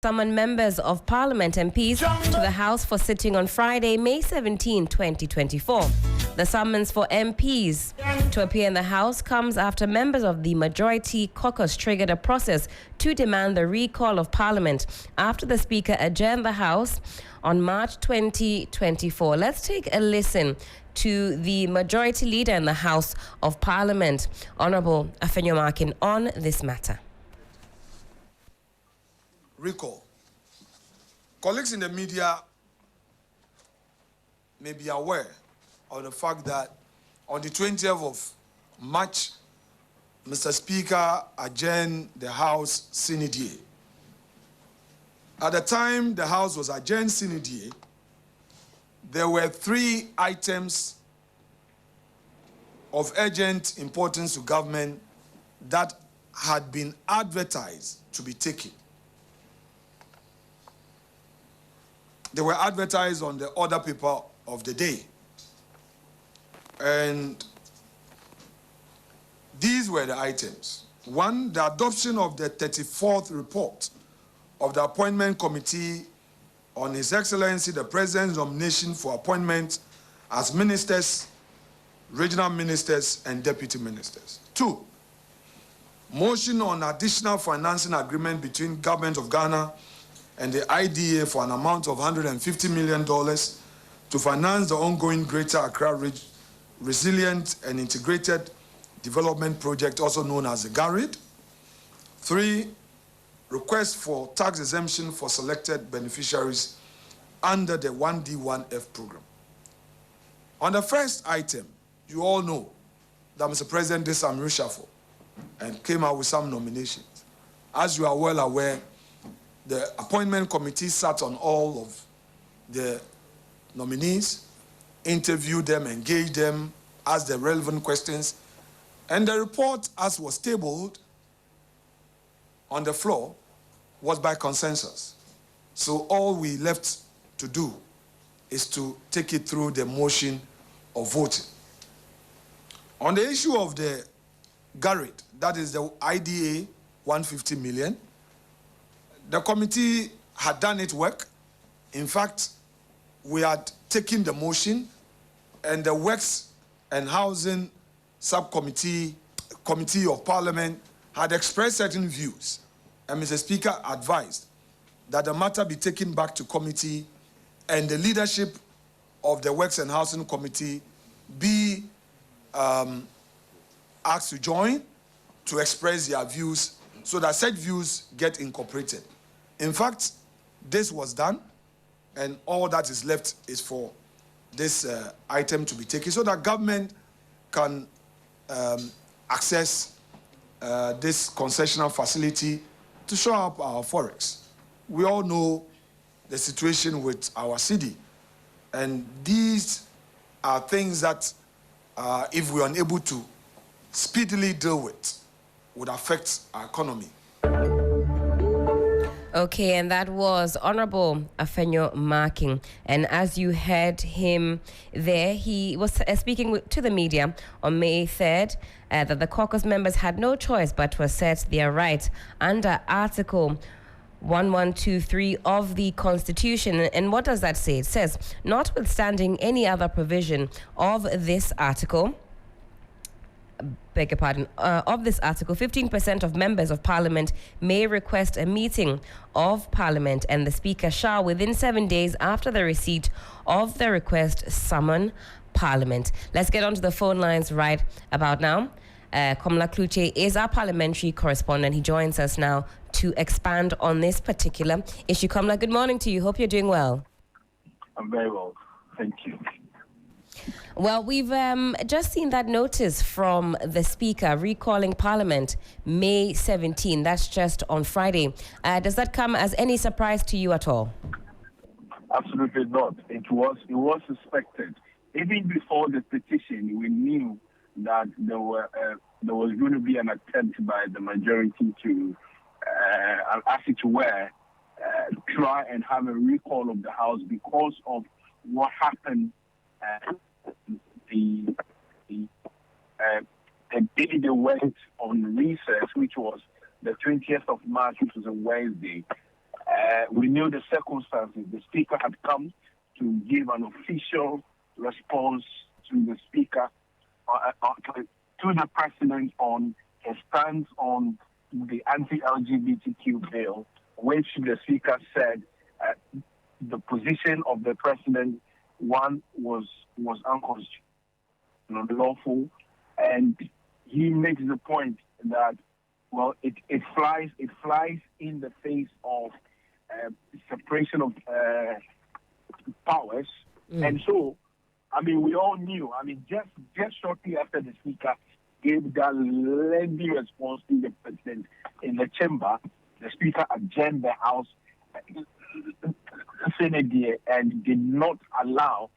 Summoned members of Parliament MPs to the House for sitting on Friday, May 17, 2024. The summons for MPs to appear in the House comes after members of the Majority Caucus triggered a process to demand the recall of Parliament after the Speaker adjourned the House on March 2024. Let's take a listen to the Majority Leader in the House of Parliament, Honourable Afenyo Markin, on this matter. Recall. Colleagues in the media may be aware of the fact that on the 20th of March, Mr. Speaker adjourned the House sine die. At the time the House was adjourned sine die, there were 3 items of urgent importance to government that had been advertised to be taken. They were advertised on the order paper of the day. And these were the items. 1, the adoption of the 34th report of the Appointment Committee on His Excellency the President's nomination for appointment as ministers, regional ministers, and deputy ministers. 2, motion on additional financing agreement between Government of Ghana and the IDA for an amount of $150 million to finance the ongoing Greater Accra Resilient and Integrated Development Project, also known as the GARID. 3, request for tax exemption for selected beneficiaries under the 1D1F program. On the first item, you all know that Mr. President did some reshuffle and came out with some nominations. As you are well aware, the appointment committee sat on all of the nominees, interviewed them, engaged them, asked the relevant questions, and the report, as was tabled on the floor, was by consensus. So all we left to do is to take it through the motion of voting. On the issue of the GARID, that is the IDA 150 million, the committee had done its work. In fact, we had taken the motion, and the Works and Housing Subcommittee, Committee of Parliament had expressed certain views, and Mr. Speaker advised that the matter be taken back to committee and the leadership of the Works and Housing Committee be asked to join to express their views so that said views get incorporated. In fact, this was done, and all that is left is for this item to be taken so that government can access this concessional facility to show up our forex. We all know the situation with our city, and these are things that, if we are unable to speedily deal with, would affect our economy. Okay, and that was Honourable Afenyo Markin. And as you heard him there, he was speaking to the media on May 3rd that the caucus members had no choice but to assert their right under Article 1123 of the Constitution. And what does that say? It says, notwithstanding any other provision of this article, of this article, 15% of members of Parliament may request a meeting of Parliament, and the Speaker shall, within 7 days after the receipt of the request, summon Parliament. Let's get onto the phone lines right about now. Komla Kluche is our parliamentary correspondent. He joins us now to expand on this particular issue. Komla, good morning to you. Hope you're doing well. I'm very well. Thank you. Well, we've just seen that notice from the Speaker recalling Parliament May 17. That's just on Friday. Does that come as any surprise to you at all? Absolutely not. It was suspected. Even before the petition, we knew that there was going to be an attempt by the majority to, as it were, try and have a recall of the House because of what happened. The day they went on recess, which was the 20th of March, which was a Wednesday, We knew the circumstances. The Speaker had come to give an official response to the Speaker, to the President on his stance on the anti-LGBTQ bill, which the Speaker said the position of the President, one, was unconstitutional, unlawful, and he makes the point that, well, it flies in the face of separation of powers. And so, I mean, we all knew, I mean, just shortly after the Speaker gave that lengthy response to the President in the chamber, the Speaker adjourned the House Senate and did not allow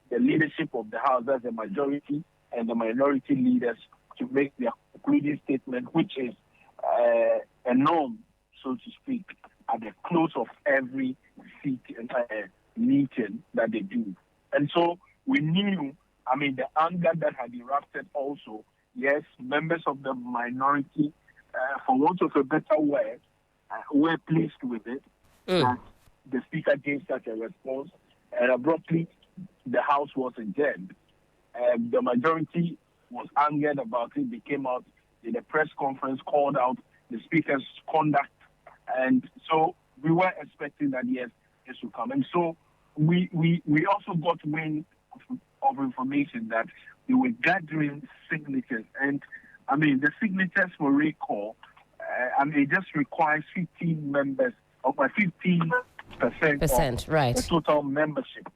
the leadership of the House, as the majority and the minority leaders, to make their concluding statement, which is a norm, so to speak, at the close of every meeting that they do. And so we knew, I mean, the anger that had erupted also, yes, members of the minority, for want of a better word, were pleased with it, that the Speaker gave such a response, and abruptly the House was adjourned. The majority was angered about it. They came out in a press conference, called out the Speaker's conduct, and so we were expecting that, yes, this would come. And so we also got wind of information that they were gathering signatures, and I mean, the signatures for recall, it just requires 15 members, or 15% of right, the total membership.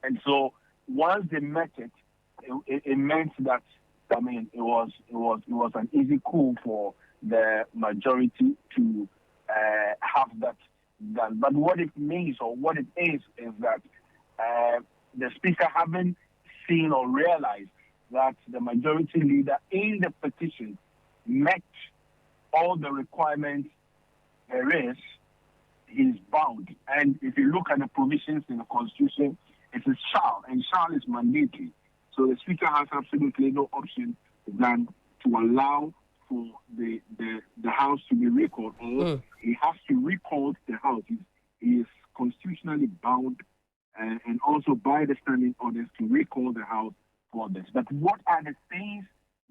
And so once they met it meant that, I mean, it was an easy coup for the majority to have that done. But what it means, or what it is that the Speaker haven't seen or realized that the majority leader in the petition met all the requirements there is. He's bound. And if you look at the provisions in the Constitution, it is shall, and shall is mandatory. So the Speaker has absolutely no option than to allow for the House to be recalled, or he has to recall the House. He is constitutionally bound and also by the standing orders to recall the House for this. But what are the things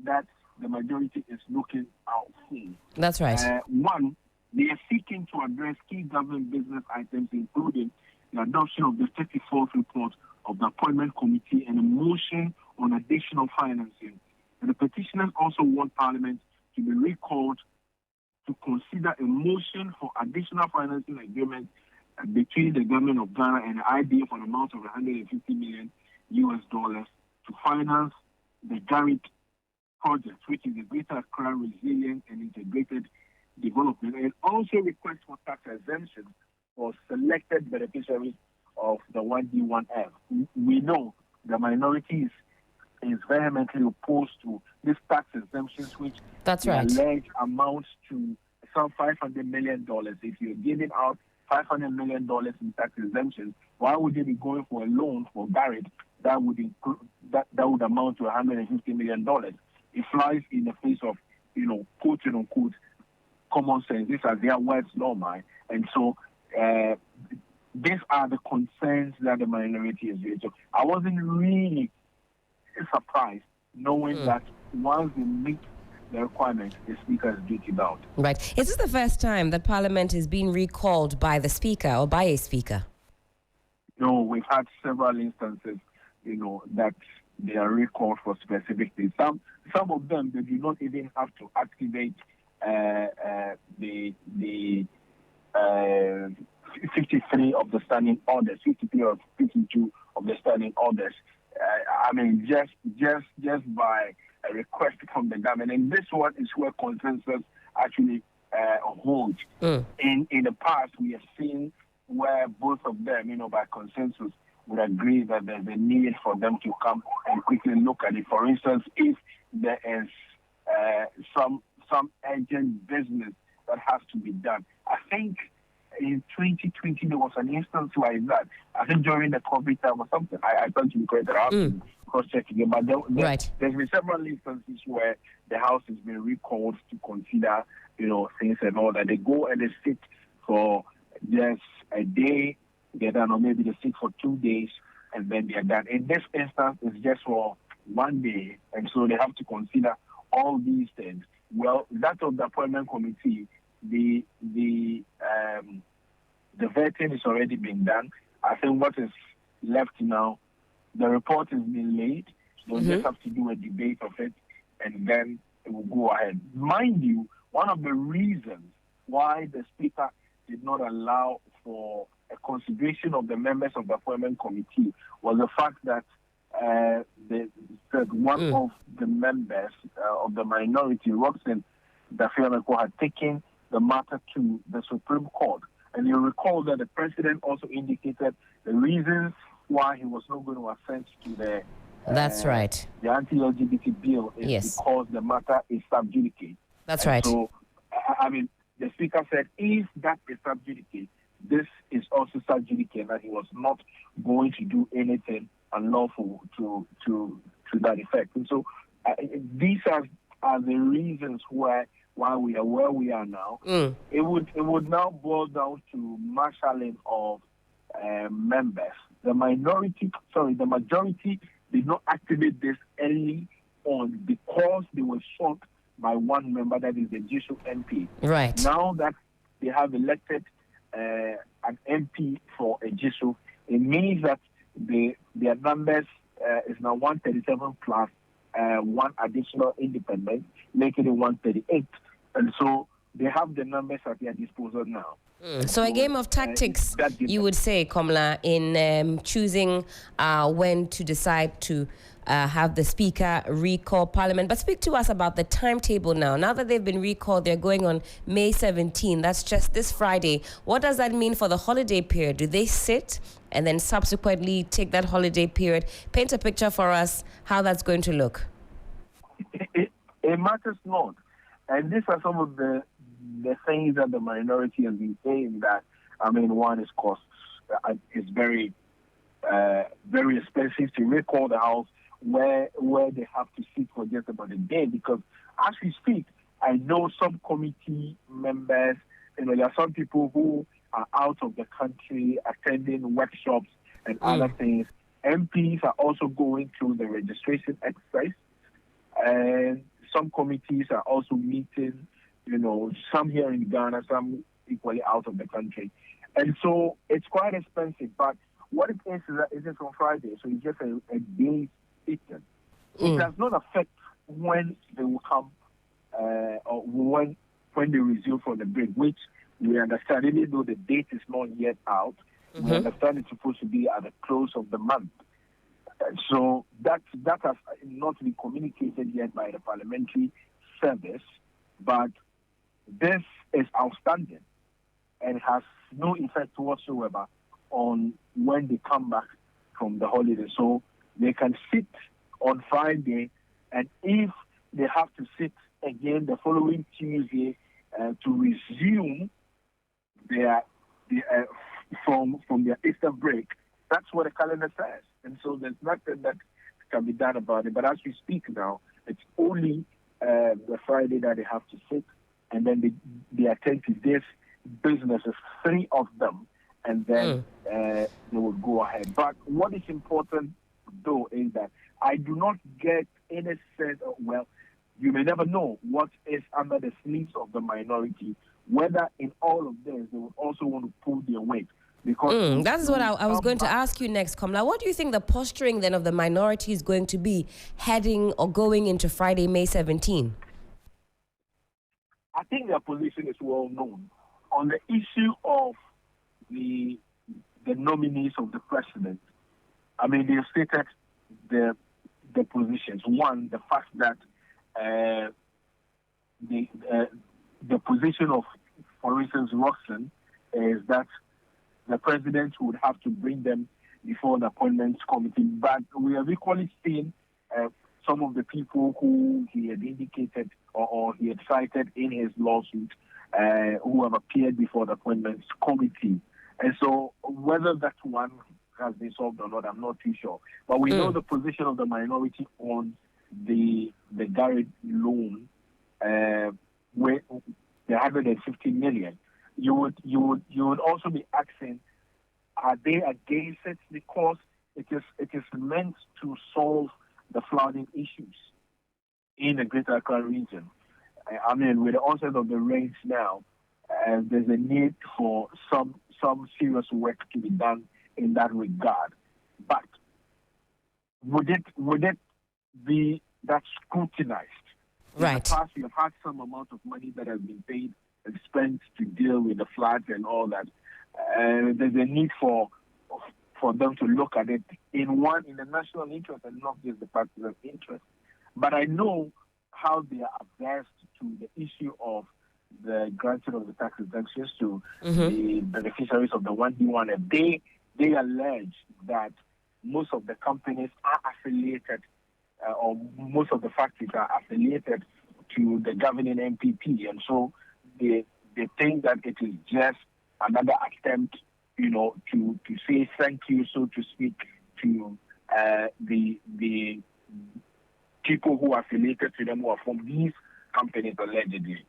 that the majority is looking out for? That's right. One, they are seeking to address key government business items, including the adoption of the 34th report of the Appointment Committee and a motion on additional financing. And the petitioners also want Parliament to be recalled to consider a motion for additional financing agreement between the government of Ghana and the IDA for an amount of $150 million to finance the GARIC project, which is the Greater Accra Resilient and Integrated Development, and also request for tax exemptions for selected beneficiaries of the 1D1F. We know the minority is vehemently opposed to these tax exemptions, which allege amounts to some $500 million. If you're giving out $500 million in tax exemptions, why would they be going for a loan for Garrett that would amount to $150 million? It flies in the face of, quote unquote, common sense. These are their words, not mine. And so these are the concerns that the minority is doing. So I wasn't really surprised knowing that once they meet the requirements, the Speaker is duty bound. Right. Is this the first time that Parliament is being recalled by the Speaker or by a Speaker? No, we've had several instances, that they are recalled for specific things. Some of them, they do not even have to activate the 53 of the standing orders, 53 or 52 of the standing orders. Just by a request from the government. And this one is where consensus actually holds. In the past, we have seen where both of them, by consensus, would agree that there's a need for them to come and quickly look at it. For instance, if there is some urgent business that has to be done. I think in 2020 there was an instance like that. I think during the COVID time or something. I thought you correct that. I have to cross-check again. But there's been several instances where the House has been recalled to consider, things and all that. They go and they sit for just a day, they're done, or maybe they sit for 2 days, and then they're done. In this instance, it's just for 1 day, and so they have to consider all these things. Well, that of the appointment committee, the vetting is already been done. I think what is left now, the report has been laid. They'll just have to do a debate of it, and then it will go ahead. Mind you, one of the reasons why the Speaker did not allow for a consideration of the members of the appointment committee was the fact that one of the members of the minority, Roxanne Dafiameko, had taken the matter to the Supreme Court. And you recall that the president also indicated the reasons why he was not going to assent to the That's right. The anti-LGBT bill is because the matter is sub judice. That's right. So, I mean, the Speaker said if that is sub judice, this is also sub judice, and that he was not going to do anything unlawful to that effect. And so, these are the reasons why we are where we are now. It would now boil down to marshalling of members. The majority did not activate this early on because they were short by one member, that is the Jisoo MP. Right. Now that they have elected an MP for a Jisoo, it means that their numbers is now 137 plus one additional independent, making it 138. And so they have the numbers at their disposal now. So a game of tactics, you would say, Komla, in choosing when to decide to have the Speaker recall Parliament. But speak to us about the timetable now. Now that they've been recalled, they're going on May 17. That's just this Friday. What does that mean for the holiday period? Do they sit and then subsequently take that holiday period? Paint a picture for us how that's going to look. It matters not. And these are some of the things that the minority has been saying, that, I mean, one is costs. It's very, very expensive to recall the House where they have to sit for just about a day, because as we speak, I know some committee members, there are some people who are out of the country attending workshops and other things. MPs are also going through the registration exercise, and some committees are also meeting, some here in Ghana, some equally out of the country. And so it's quite expensive. But what it is that it is on Friday, so it's just a day's sitting. It does not affect when they will come or when they resume for the break, which we understand, even though the date is not yet out, we understand it's supposed to be at the close of the month. So that has not been communicated yet by the parliamentary service, but this is outstanding and has no effect whatsoever on when they come back from the holiday. So they can sit on Friday, and if they have to sit again the following Tuesday to resume their from their Easter break, that's what the calendar says. And so there's nothing that can be done about it. But as we speak now, it's only the Friday that they have to sit, and then they attend to this businesses, 3 of them, and then they will go ahead. But what is important, though, is that I do not get any sense of, well, you may never know what is under the sleeves of the minority, whether in all of this they would also want to pull their weight. Because that's what I was going to ask you next, Komla. What do you think the posturing then of the minority is going to be heading or going into Friday, May 17? I think their position is well known. On the issue of the nominees of the president, I mean, they stated the positions. One, the fact that the position of, for instance, Roxanne, is that the president would have to bring them before the appointments committee. But we have equally seen some of the people who he had indicated or he had cited in his lawsuit who have appeared before the appointments committee. And so whether that one has been solved or not, I'm not too sure. But we know the position of the minority on the Garrett loan, with the 150 million. you would also be asking, are they against it because it is meant to solve the flooding issues in the Greater Accra region? I mean, with the onset of the rains now, there's a need for some serious work to be done in that regard. But would it be that scrutinized? Right. In the past, we have had some amount of money that has been paid and spent to deal with the floods and all that. There's a need for them to look at it in the national interest and not just the particular interest. But I know how they are averse to the issue of the granting of the tax exemptions to the beneficiaries of the 1D1F. They allege that most of the companies are affiliated, or most of the factories are affiliated to the governing MPP, and so they think that it is just another attempt, to say thank you, so to speak, to the people who are affiliated to them, who are from these companies allegedly.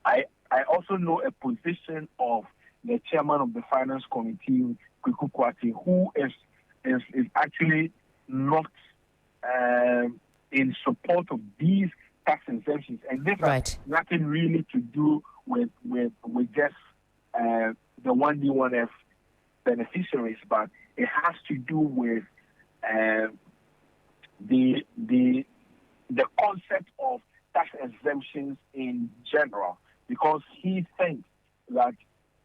I also know a position of the chairman of the finance committee, Kweku Kwati, who is actually not in support of these tax exemptions, and this has nothing really to do with just the 1D1F beneficiaries, but it has to do with the concept of tax exemptions in general, because he thinks that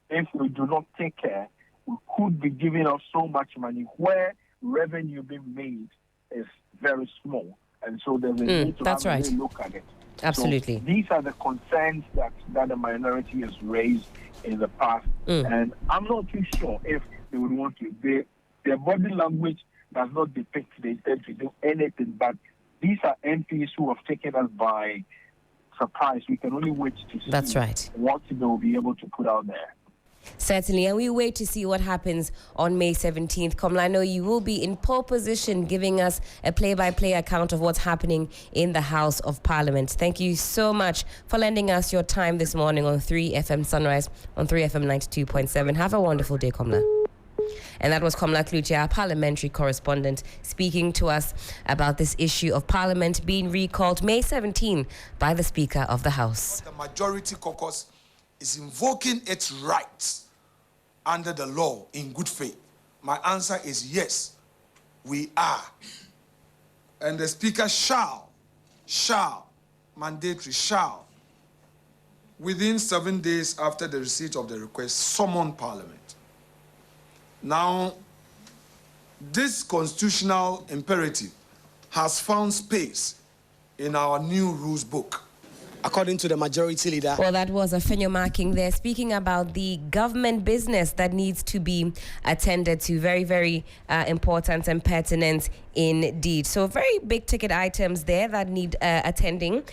if we do not take care, we could be giving out so much money where revenue being made is very small. And so there's a need to have a look at it. Absolutely. So these are the concerns that the minority has raised in the past. And I'm not too sure if they would want to. Their body language does not depict they intend to do anything, but these are MPs who have taken us by surprise. We can only wait to see what they will be able to put out there. Certainly, and we wait to see what happens on May 17th. Komla, I know you will be in pole position giving us a play-by-play account of what's happening in the House of Parliament. Thank you so much for lending us your time this morning on 3FM Sunrise, on 3FM 92.7. Have a wonderful day, Komla. And that was Komla Kluche, our parliamentary correspondent, speaking to us about this issue of Parliament being recalled May 17 by the Speaker of the House. The majority caucus is invoking its rights under the law in good faith. My answer is yes, we are. And the Speaker shall, mandatory, within 7 days after the receipt of the request, summon Parliament. Now, this constitutional imperative has found space in our new rules book. According to the majority leader. Well, that was Afenyo Marking there, speaking about the government business that needs to be attended to. Very, very important and pertinent indeed. So very big ticket items there that need attending.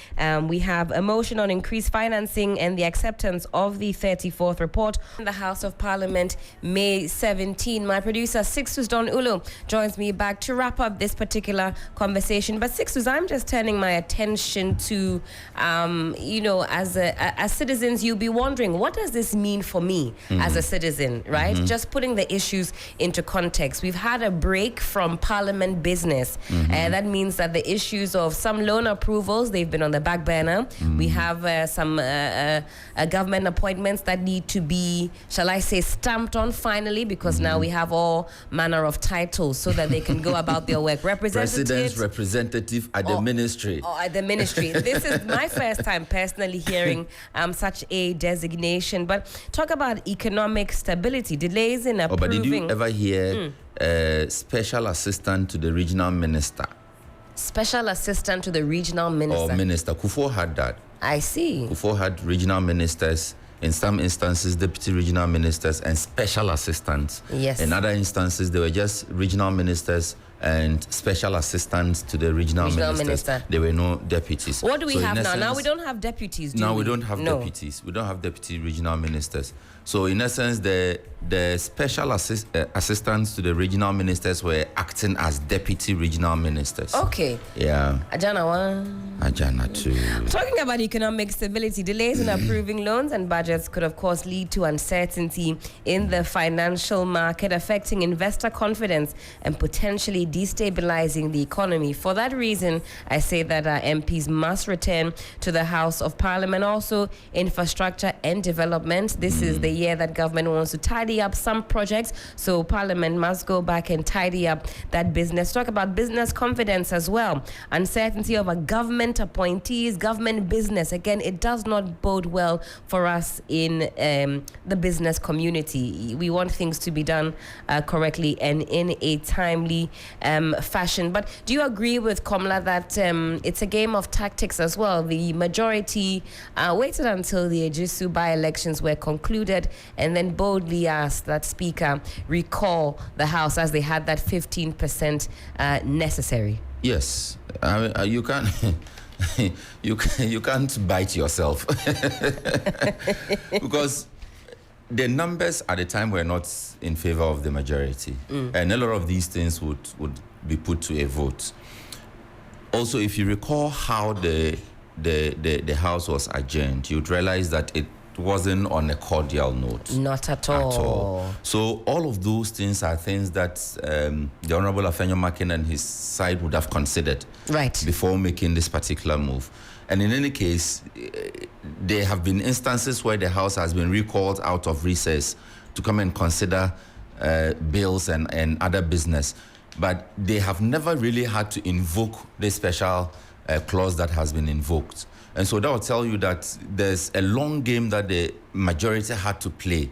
We have a motion on increased financing and the acceptance of the 34th report in the House of Parliament, May 17. My producer, Sixtus Don Ulu, joins me back to wrap up this particular conversation. But Sixtus, I'm just turning my attention to, as citizens, you'll be wondering, what does this mean for me as a citizen, right? Just putting the issues into context. We've had a break from Parliament business. That means that the issues of some loan approvals, they've been on the back burner. We have some government appointments that need to be, shall I say, stamped on finally, because now we have all manner of titles so that they can go about their work. President's representative at the ministry. Oh, at the ministry. This is my first time personally hearing such a designation. But talk about economic stability, delays in approving. But did you ever hear special assistant to the regional minister? Special assistant to the regional minister. Or minister. Kufuor had that. I see. Kufuor had regional ministers, in some instances deputy regional ministers and special assistants. Yes. In other instances, they were just regional ministers and special assistants to the regional ministers. There were no deputies. What do we have now? Essence, now we don't have deputies, do we? Now we don't have deputies. We don't have deputy regional ministers. So in essence, the special assistants to the regional ministers were acting as deputy regional ministers. Okay. Yeah. Ajana one. Ajana two. Talking about economic stability, delays in approving loans and budgets could, of course, lead to uncertainty in the financial market, affecting investor confidence and potentially destabilizing the economy. For that reason, I say that our MPs must return to the House of Parliament. Also, infrastructure and development. This is the year that government wants to tidy up some projects, so Parliament must go back and tidy up that business. Talk about business confidence as well. Uncertainty over government appointees, government business. Again, it does not bode well for us in the business community. We want things to be done correctly and in a timely fashion. But do you agree with Komla that it's a game of tactics as well? The majority waited until the Ejisu by-elections were concluded and then boldly asked that Speaker recall the House as they had that 15% necessary. Yes, you can't. you can't bite yourself because the numbers at the time were not in favor of the majority, and a lot of these things would be put to a vote. Also, if you recall how the House was adjourned, you'd realize that it wasn't on a cordial note. Not at all. So all of those things are things that the Honorable Afenyo Makin and his side would have considered before making this particular move. And in any case, there have been instances where the House has been recalled out of recess to come and consider bills and other business. But they have never really had to invoke the special clause that has been invoked. And so that will tell you that there's a long game that the majority had to play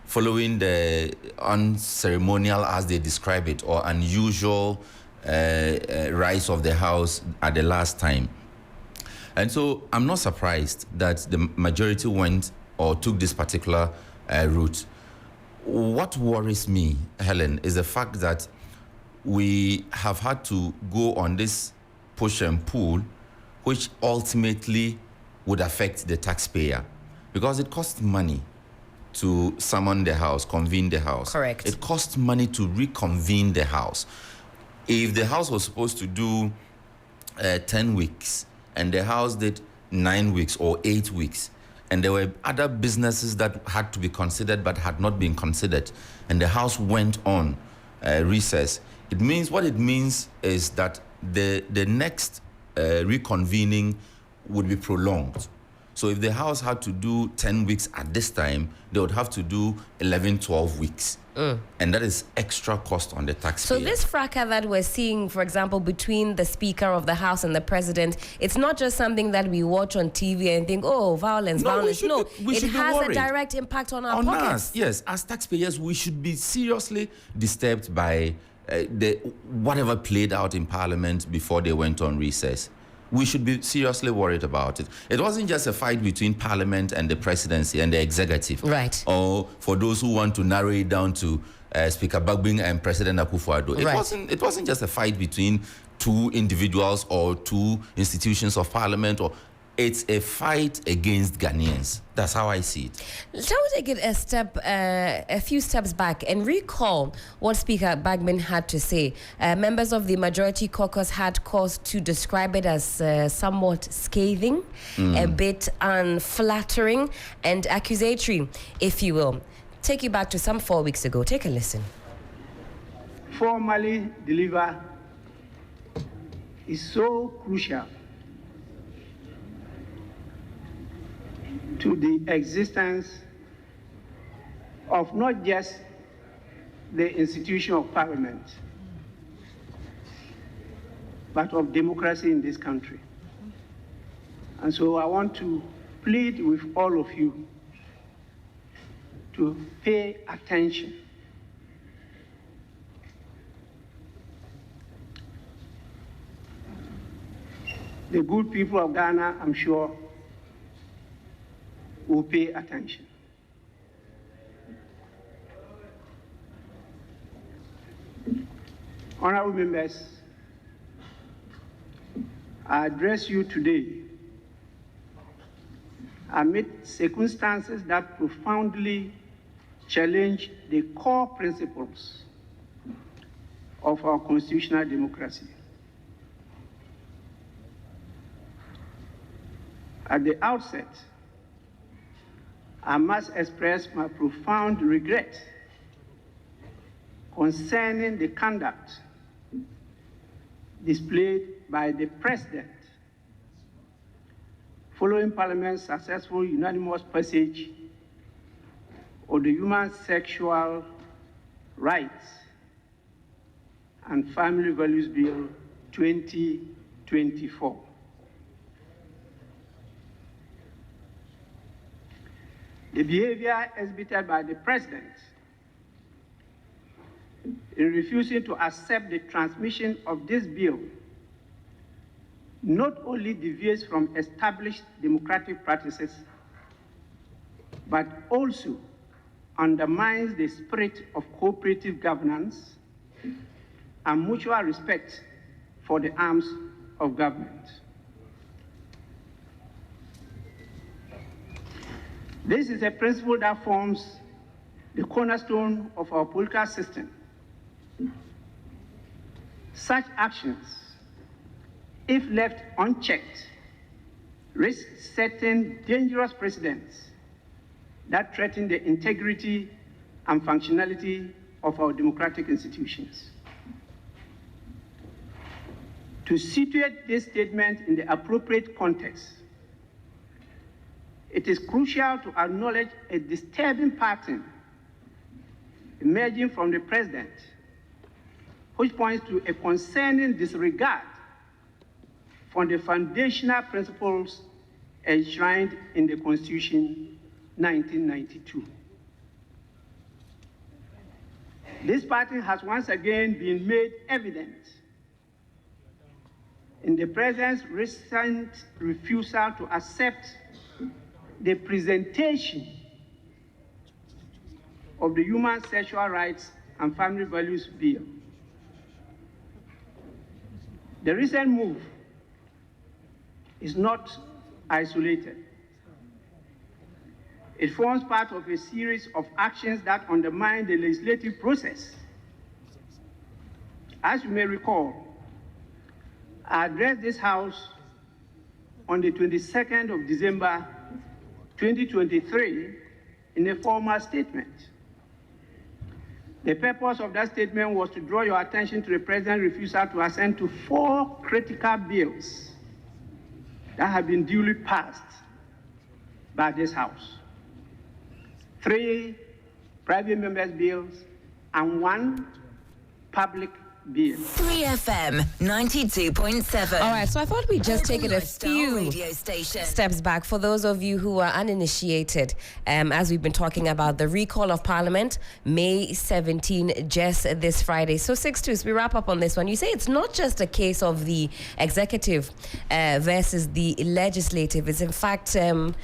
following the unceremonial, as they describe it, or unusual rise of the House at the last time. And so I'm not surprised that the majority went or took this particular route. What worries me, Helen, is the fact that we have had to go on this push and pull, which ultimately would affect the taxpayer, because it costs money to summon the House, convene the House. Correct. It costs money to reconvene the House. If the House was supposed to do 10 weeks and the House did 9 weeks or 8 weeks, and there were other businesses that had to be considered but had not been considered, and the House went on recess, what it means is that the next reconvening would be prolonged. So if the House had to do 10 weeks at this time, they would have to do 11, 12 weeks. And that is extra cost on the taxpayer. So this fracas that we're seeing, for example, between the Speaker of the House and the President, it's not just something that we watch on TV and think, oh, violence. No, it has a direct impact on our pockets. Us, yes. As taxpayers, we should be seriously disturbed by whatever played out in Parliament before they went on recess. We should be seriously worried about it. It wasn't just a fight between Parliament and the presidency and the executive. Right. Or for those who want to narrow it down to Speaker Bagbin and President Akufo-Addo. It wasn't just a fight between two individuals or two institutions of Parliament. It's a fight against Ghanaians. That's how I see it. Shall we take it a few steps back and recall what Speaker Bagbin had to say? Members of the Majority Caucus had cause to describe it as somewhat scathing, a bit unflattering and accusatory, if you will. Take you back to some 4 weeks ago. Take a listen. Formally deliver is so crucial to the existence of not just the institution of Parliament, but of democracy in this country. And so I want to plead with all of you to pay attention. The good people of Ghana, I'm sure, will pay attention. Honorable members, I address you today amid circumstances that profoundly challenge the core principles of our constitutional democracy. At the outset, I must express my profound regret concerning the conduct displayed by the President following Parliament's successful unanimous passage of the Human Sexual Rights and Family Values Bill 2024. The behavior exhibited by the President in refusing to accept the transmission of this bill not only deviates from established democratic practices, but also undermines the spirit of cooperative governance and mutual respect for the arms of government. This is a principle that forms the cornerstone of our political system. Such actions, if left unchecked, risk setting dangerous precedents that threaten the integrity and functionality of our democratic institutions. To situate this statement in the appropriate context, it is crucial to acknowledge a disturbing pattern emerging from the President, which points to a concerning disregard for the foundational principles enshrined in the Constitution 1992. This pattern has once again been made evident in the President's recent refusal to accept the presentation of the Human Sexual Rights and Family Values Bill. The recent move is not isolated. It forms part of a series of actions that undermine the legislative process. As you may recall, I addressed this House on the 22nd of December 2023 in a formal statement. The purpose of that statement was to draw your attention to the President's refusal to assent to 4 critical bills that have been duly passed by this House. 3 private members' bills and 1 public bill. 3FM 92.7. All right, so I thought we'd just take it a few steps back for those of you who are uninitiated, as we've been talking about the recall of Parliament, May 17, just this Friday. So 6-2, we wrap up on this one. You say it's not just a case of the executive versus the legislative. It's in fact the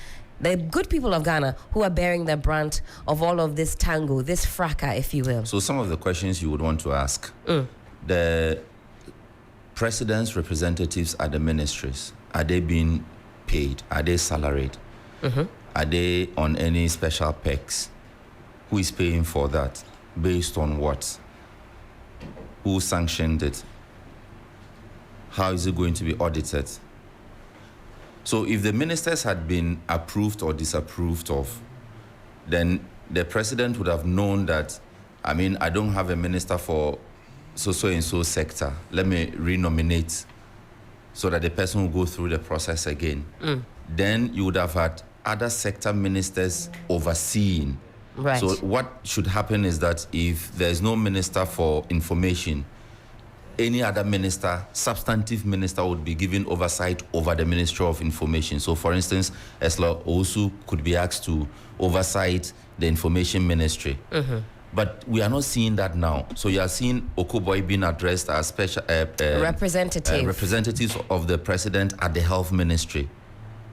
good people of Ghana who are bearing the brunt of all of this tango, this fracas, if you will. So some of the questions you would want to ask. The President's representatives at the ministries, are they being paid? Are they salaried? Are they on any special perks? Who is paying for that? Based on what? Who sanctioned it? How is it going to be audited? So if the ministers had been approved or disapproved of, then the President would have known that, I mean, I don't have a minister for so-and-so sector. Let me renominate so that the person will go through the process again. Then you would have had other sector ministers overseeing. Right. So what should happen is that if there's no minister for information, any other minister, substantive minister, would be given oversight over the Ministry of Information. So, for instance, Esla Osu could be asked to oversight the Information Ministry. But we are not seeing that now. So you are seeing Okoboy being addressed as special representatives of the President at the Health Ministry.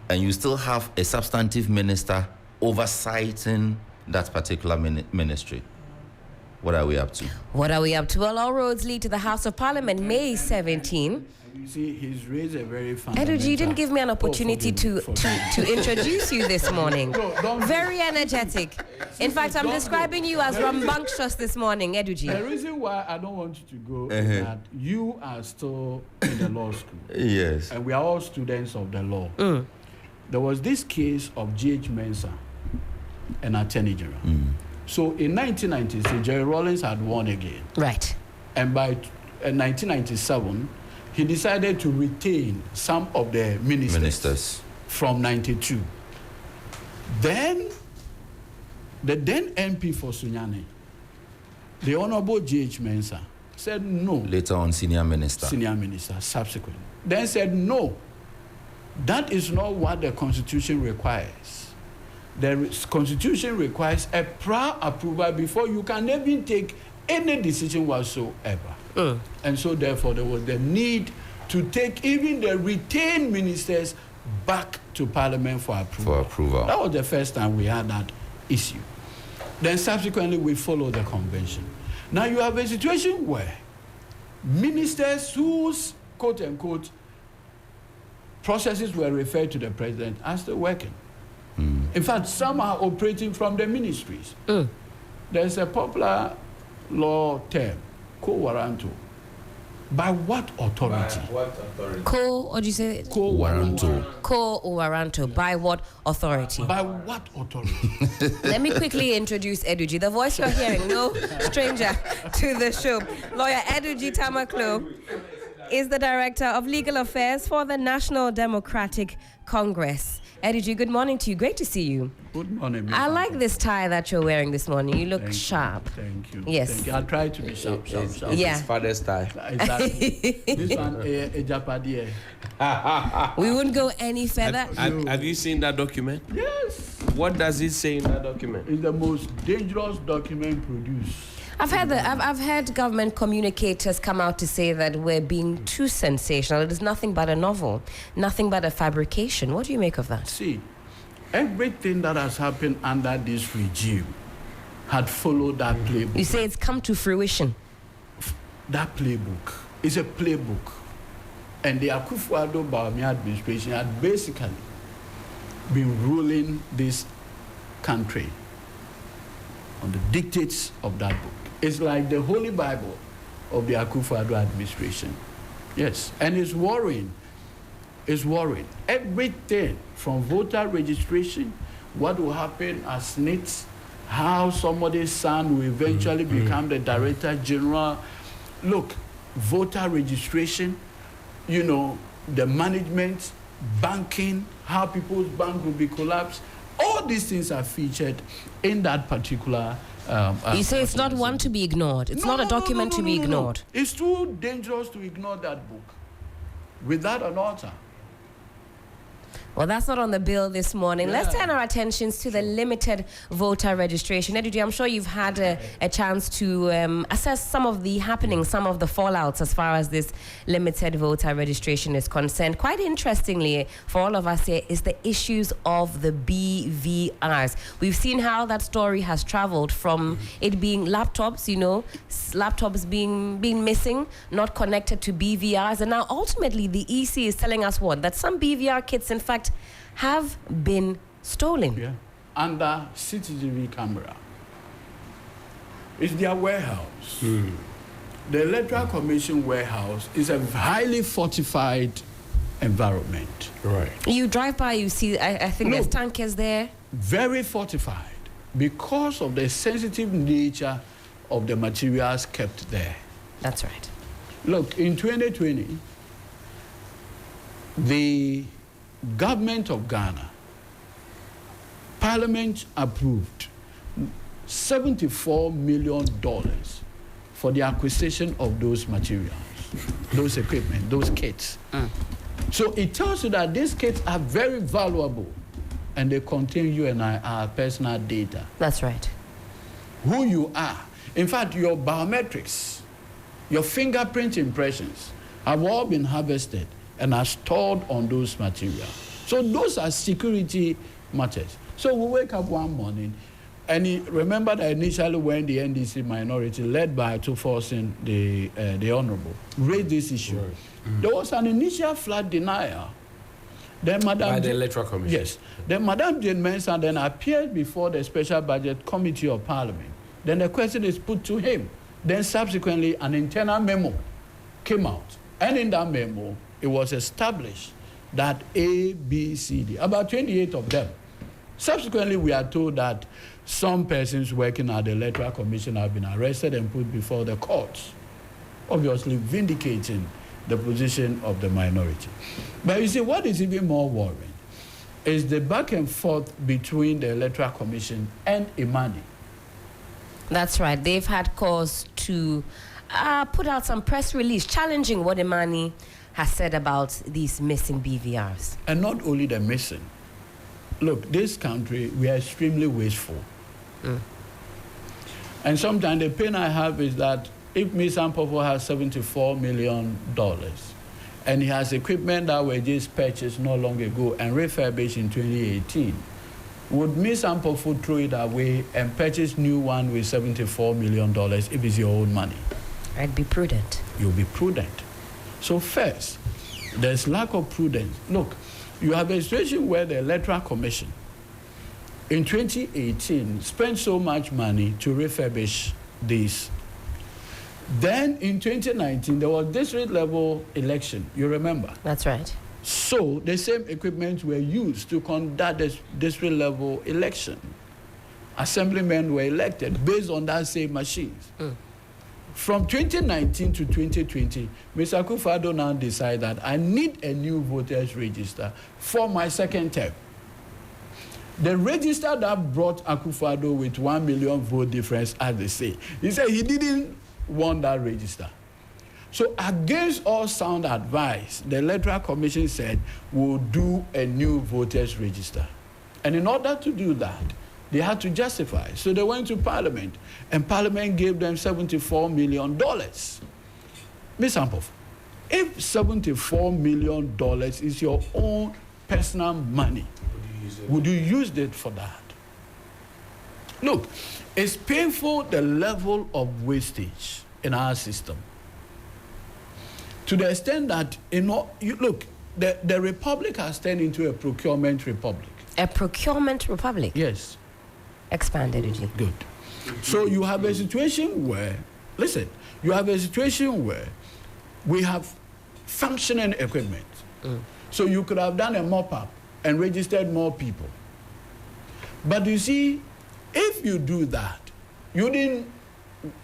And you still have a substantive minister oversighting that particular ministry. What are we up to? What are we up to? Well, all roads lead to the House of Parliament, May 17. You see, he's raised a very fundamental... Eduji, you didn't give me an opportunity to introduce you this morning. No, very energetic. In fact, I'm describing you as rambunctious this morning, Eduji. The reason why I don't want you to go is that you are still in the law school. Yes. And we are all students of the law. There was this case of G.H. Mensah, an attorney general. So in 1996, Jerry Rawlings had won again. Right. And by 1997, he decided to retain some of the ministers. From 92. Then, the then MP for Sunyani, the Honorable G.H. Mensah, said no. Later on, senior minister, subsequent. Then said no. That is not what the Constitution requires. The Constitution requires a prior approval before you can even take any decision whatsoever. And so therefore there was the need to take even the retained ministers back to Parliament for approval. That was the first time we had that issue. Then subsequently we followed the convention. Now you have a situation where ministers whose quote-unquote processes were referred to the president are still working. In fact, some are operating from the ministries. There's a popular law term, co-warranto. By what authority? What do you say? Co-warranto. Co-warranto. By what authority? By what authority? Let me quickly introduce Eduji. The voice you're hearing, no stranger to the show. Lawyer Eduji Tamaklo is the Director of Legal Affairs for the National Democratic Congress. Eduji, good morning to you. Great to see you. Good morning. I like this tie that you're wearing this morning. You look sharp. Thank you. Yes. Thank you. I'll try to be sharp. Yeah. His father's tie. Exactly. This one, a Japadier. We wouldn't go any further. Have you seen that document? Yes. What does it say in that document? It's the most dangerous document produced. I've heard government communicators come out to say that we're being too sensational. It is nothing but a novel, nothing but a fabrication. What do you make of that? See, everything that has happened under this regime had followed that playbook. You say it's come to fruition. That playbook is a playbook. And the Akufo-Addo Bawumia administration had basically been ruling this country on the dictates of that book. It's like the Holy Bible of the Akufo-Addo administration. Yes, and it's worrying. It's worrying. Everything from voter registration, what will happen as NITs, how somebody's son will eventually become the Director General. Look, voter registration, you know, the management, banking, how people's bank will be collapsed. All these things are featured in that particular you say it's not one to be ignored. It's not a document to be ignored. It's too dangerous to ignore that book without an altar. Well, that's not on the bill this morning. Yeah. Let's turn our attentions to the limited voter registration. Eduji, I'm sure you've had a chance to assess some of the happenings, some of the fallouts as far as this limited voter registration is concerned. Quite interestingly, for all of us here, is the issues of the BVRs. We've seen how that story has traveled from it being laptops, you know, laptops being missing, not connected to BVRs. And now ultimately the EC is telling us what? That some BVR kits, in fact, have been stolen. Yeah. Under CCTV camera. It's their warehouse. The Electoral Commission warehouse is a highly fortified environment. Right. You drive by, you see, I think there's tankers there. Very fortified because of the sensitive nature of the materials kept there. That's right. Look, in 2020, the government of Ghana, Parliament approved $74 million for the acquisition of those materials, those equipment, those kits. So it tells you that these kits are very valuable and they contain you and I, our personal data. That's right. Who you are. In fact, your biometrics, your fingerprint impressions have all been harvested and are stored on those materials. So those are security matters. So we wake up one morning, And remember that initially when the NDC minority, led by Tuforsin, the Honorable, raised this issue, there was an initial flat denial. Then By the Electoral Commission? Yes. Then Madam Jane Mensah then appeared before the Special Budget Committee of Parliament. Then the question is put to him. Then subsequently an internal memo came out. And in that memo, it was established that A, B, C, D, about 28 of them. Subsequently, we are told that some persons working at the Electoral Commission have been arrested and put before the courts, obviously vindicating the position of the minority. But you see, what is even more worrying is the back and forth between the Electoral Commission and Imani. That's right. They've had cause to put out some press release challenging what Imani has said about these missing BVRs. And not only the missing. Look, this country, we are extremely wasteful. And sometimes the pain I have is that if Ms. Ampopo has $74 million and he has equipment that were just purchased not long ago and refurbished in 2018, would Ms. Ampopo throw it away and purchase new one with $74 million if it's your own money? I'd be prudent. You'll be prudent. So first, there's lack of prudence. Look, you have a situation where the Electoral Commission in 2018 spent so much money to refurbish these. Then in 2019, there was district level election, you remember? That's right. So the same equipment were used to conduct the district level election. Assemblymen were elected based on that same machines. From 2019 to 2020, Mr. Akufo-Addo now decided that I need a new voters register for my second term. The register that brought Akufo-Addo with 1 million vote difference, as they say, he said he didn't want that register. So against all sound advice, the Electoral Commission said we'll do a new voters register. And in order to do that, they had to justify. So they went to Parliament, and Parliament gave them $74 million. Ms. Ampopo, if $74 million is your own personal money, would you use it for that? Look, it's painful the level of wastage in our system. To the extent that, look, the republic has turned into a procurement republic. A procurement republic? Yes. Expand, Energy. Good. So you have a situation where, listen, you have a situation where we have functioning equipment. So you could have done a mop-up and registered more people. But you see, if you do that, you didn't,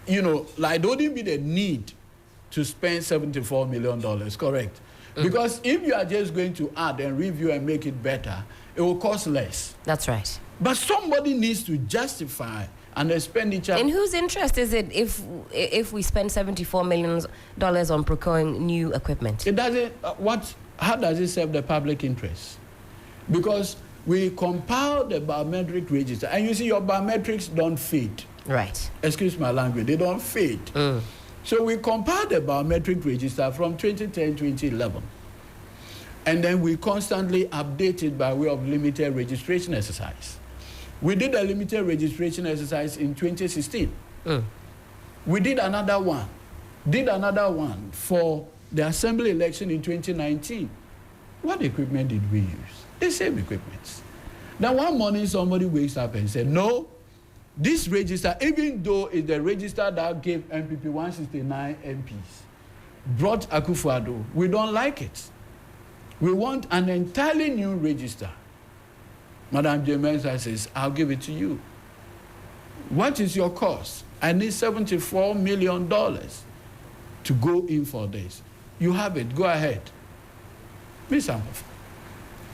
there wouldn't be the need to spend $74 million, correct? Because if you are just going to add and review and make it better, it will cost less. That's right. But somebody needs to justify an expenditure. In whose interest is it if we spend $74 million on procuring new equipment? It doesn't. How does it serve the public interest? Because we compile the biometric register, and you see your biometrics don't fade. Right. Excuse my language. They don't fade. So we compile the biometric register from 2010 to 2011. And then we constantly update it by way of limited registration exercise. We did a limited registration exercise in 2016. We did another one for the assembly election in 2019. What equipment did we use? The same equipment. Then one morning somebody wakes up and said, no, this register, even though it's the register that gave MPP 169 MPs, brought Akufo-Addo, we don't like it. We want an entirely new register. Madam Jane Mensah says, I'll give it to you. What is your cost? I need $74 million to go in for this. You have it. Go ahead. Ms. Ampopo,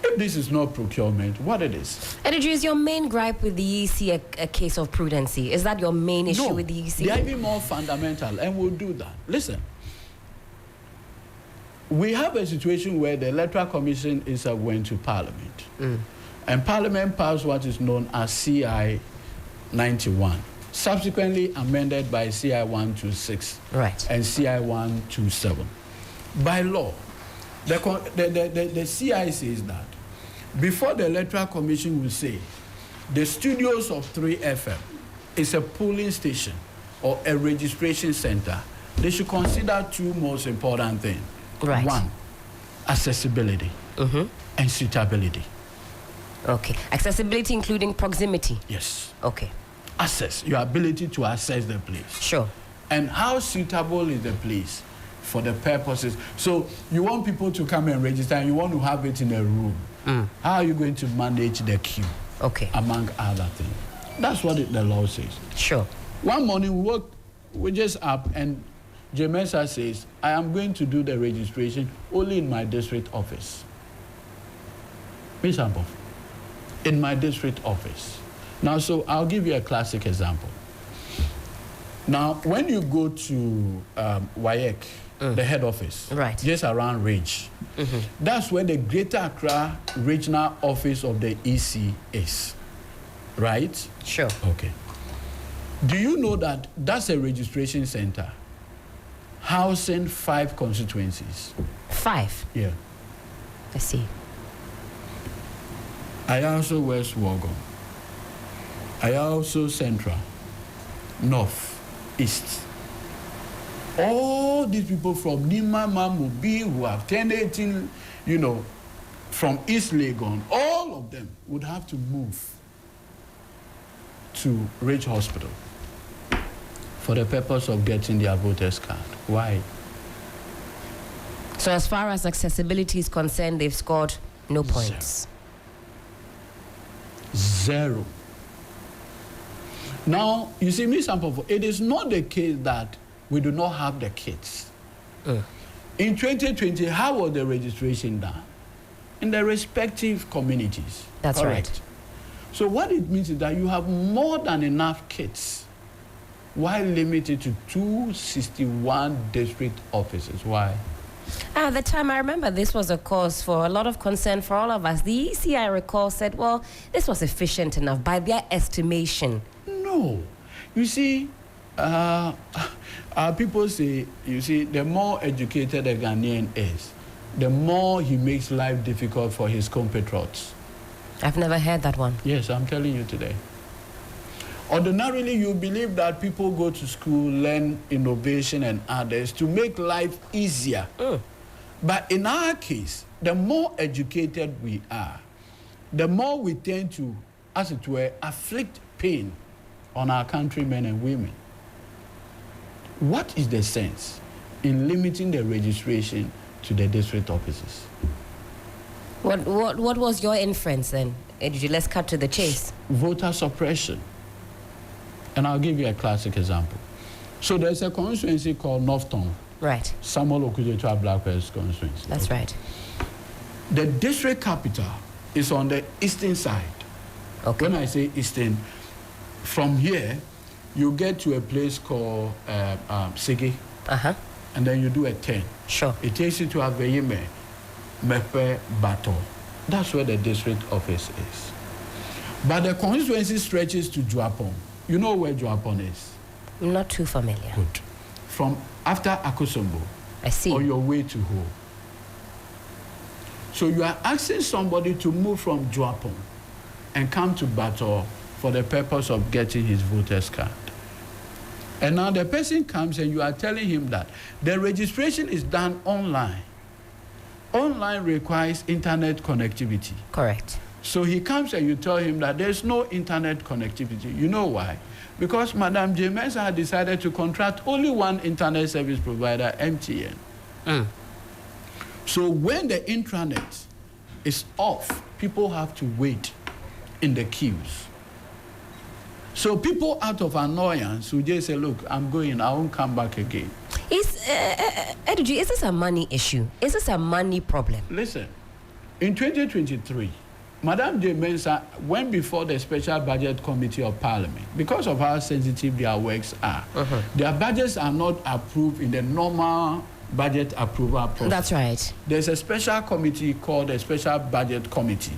if this is not procurement, what it is? Energy, is your main gripe with the EC a case of prudency? Is that your main issue with the EC? They are even more fundamental, and we'll do that. Listen. We have a situation where the Electoral Commission went to Parliament. And Parliament passed what is known as CI 91, subsequently amended by CI 126 and CI 127. By law, the CI says that before the Electoral Commission will say, the studios of 3FM is a polling station or a registration center, they should consider two most important things. Right. One, accessibility and suitability. Okay. Accessibility including proximity? Yes. Okay. Access, your ability to access the place. Sure. And how suitable is the place for the purposes? So you want people to come and register and you want to have it in a room. How are you going to manage the queue? Okay. Among other things. That's what the law says. Sure. One morning we just up and Jemesa says, I am going to do the registration only in my district office. Example. In my district office. Now, so I'll give you a classic example. Now, when you go to WAEC, the head office, right, just around Ridge, that's where the Greater Accra Regional Office of the EC is, right? Sure. Okay. Do you know that that's a registration center housing 5 constituencies? 5? Yeah. I see. I also West Wogon. I also Central, North, East. All these people from Nima, Mamubi, who have 10, 18, from East Legon, all of them would have to move to Ridge Hospital for the purpose of getting their voters card. Why? So as far as accessibility is concerned, they've scored no points. Zero. Now, you see, Ms. Ampopo, it is not the case that we do not have the kits. In 2020, how was the registration done? In the respective communities. That's correct? Right. So what it means is that you have more than enough kits. Why limited to 261 district offices? Why? At the time, I remember this was a cause for a lot of concern for all of us. The EC, I recall, said, well, this was efficient enough by their estimation. No. You see, people say, the more educated a Ghanaian is, the more he makes life difficult for his compatriots. I've never heard that one. Yes, I'm telling you today. Ordinarily, you believe that people go to school, learn innovation and others to make life easier. But in our case, the more educated we are, the more we tend to, as it were, afflict pain on our countrymen and women. What is the sense in limiting the registration to the district offices? What was your inference then? Let's cut to the chase. Voter suppression. And I'll give you a classic example. So there's a constituency called Northton. Right. Samuel Okujetua Blackpearl's constituency. That's right. The district capital is on the eastern side. Okay. When I say eastern, from here, you get to a place called Sigi. And then you do a turn. Sure. It takes you to Aveyime, Mepe, Bato. That's where the district office is. But the constituency stretches to Juapong. You know where Juapong is? Not too familiar. Good. From after Akosombo. I see. On your way to Ho. So you are asking somebody to move from Juapong and come to Bato for the purpose of getting his voter's card. And now the person comes and you are telling him that the registration is done online. Online requires internet connectivity. Correct. So he comes and you tell him that there's no internet connectivity. You know why? Because Madam Jemesa had decided to contract only one internet service provider, MTN. So when the intranet is off, people have to wait in the queues. So people out of annoyance will just say, look, I'm going, I won't come back again. Eduji, is this a money issue? Is this a money problem? Listen, in 2023, Madam J. Mensah went before the Special Budget Committee of Parliament. Because of how sensitive their works are, their budgets are not approved in the normal budget approval process. That's right. There's a special committee called the Special Budget Committee.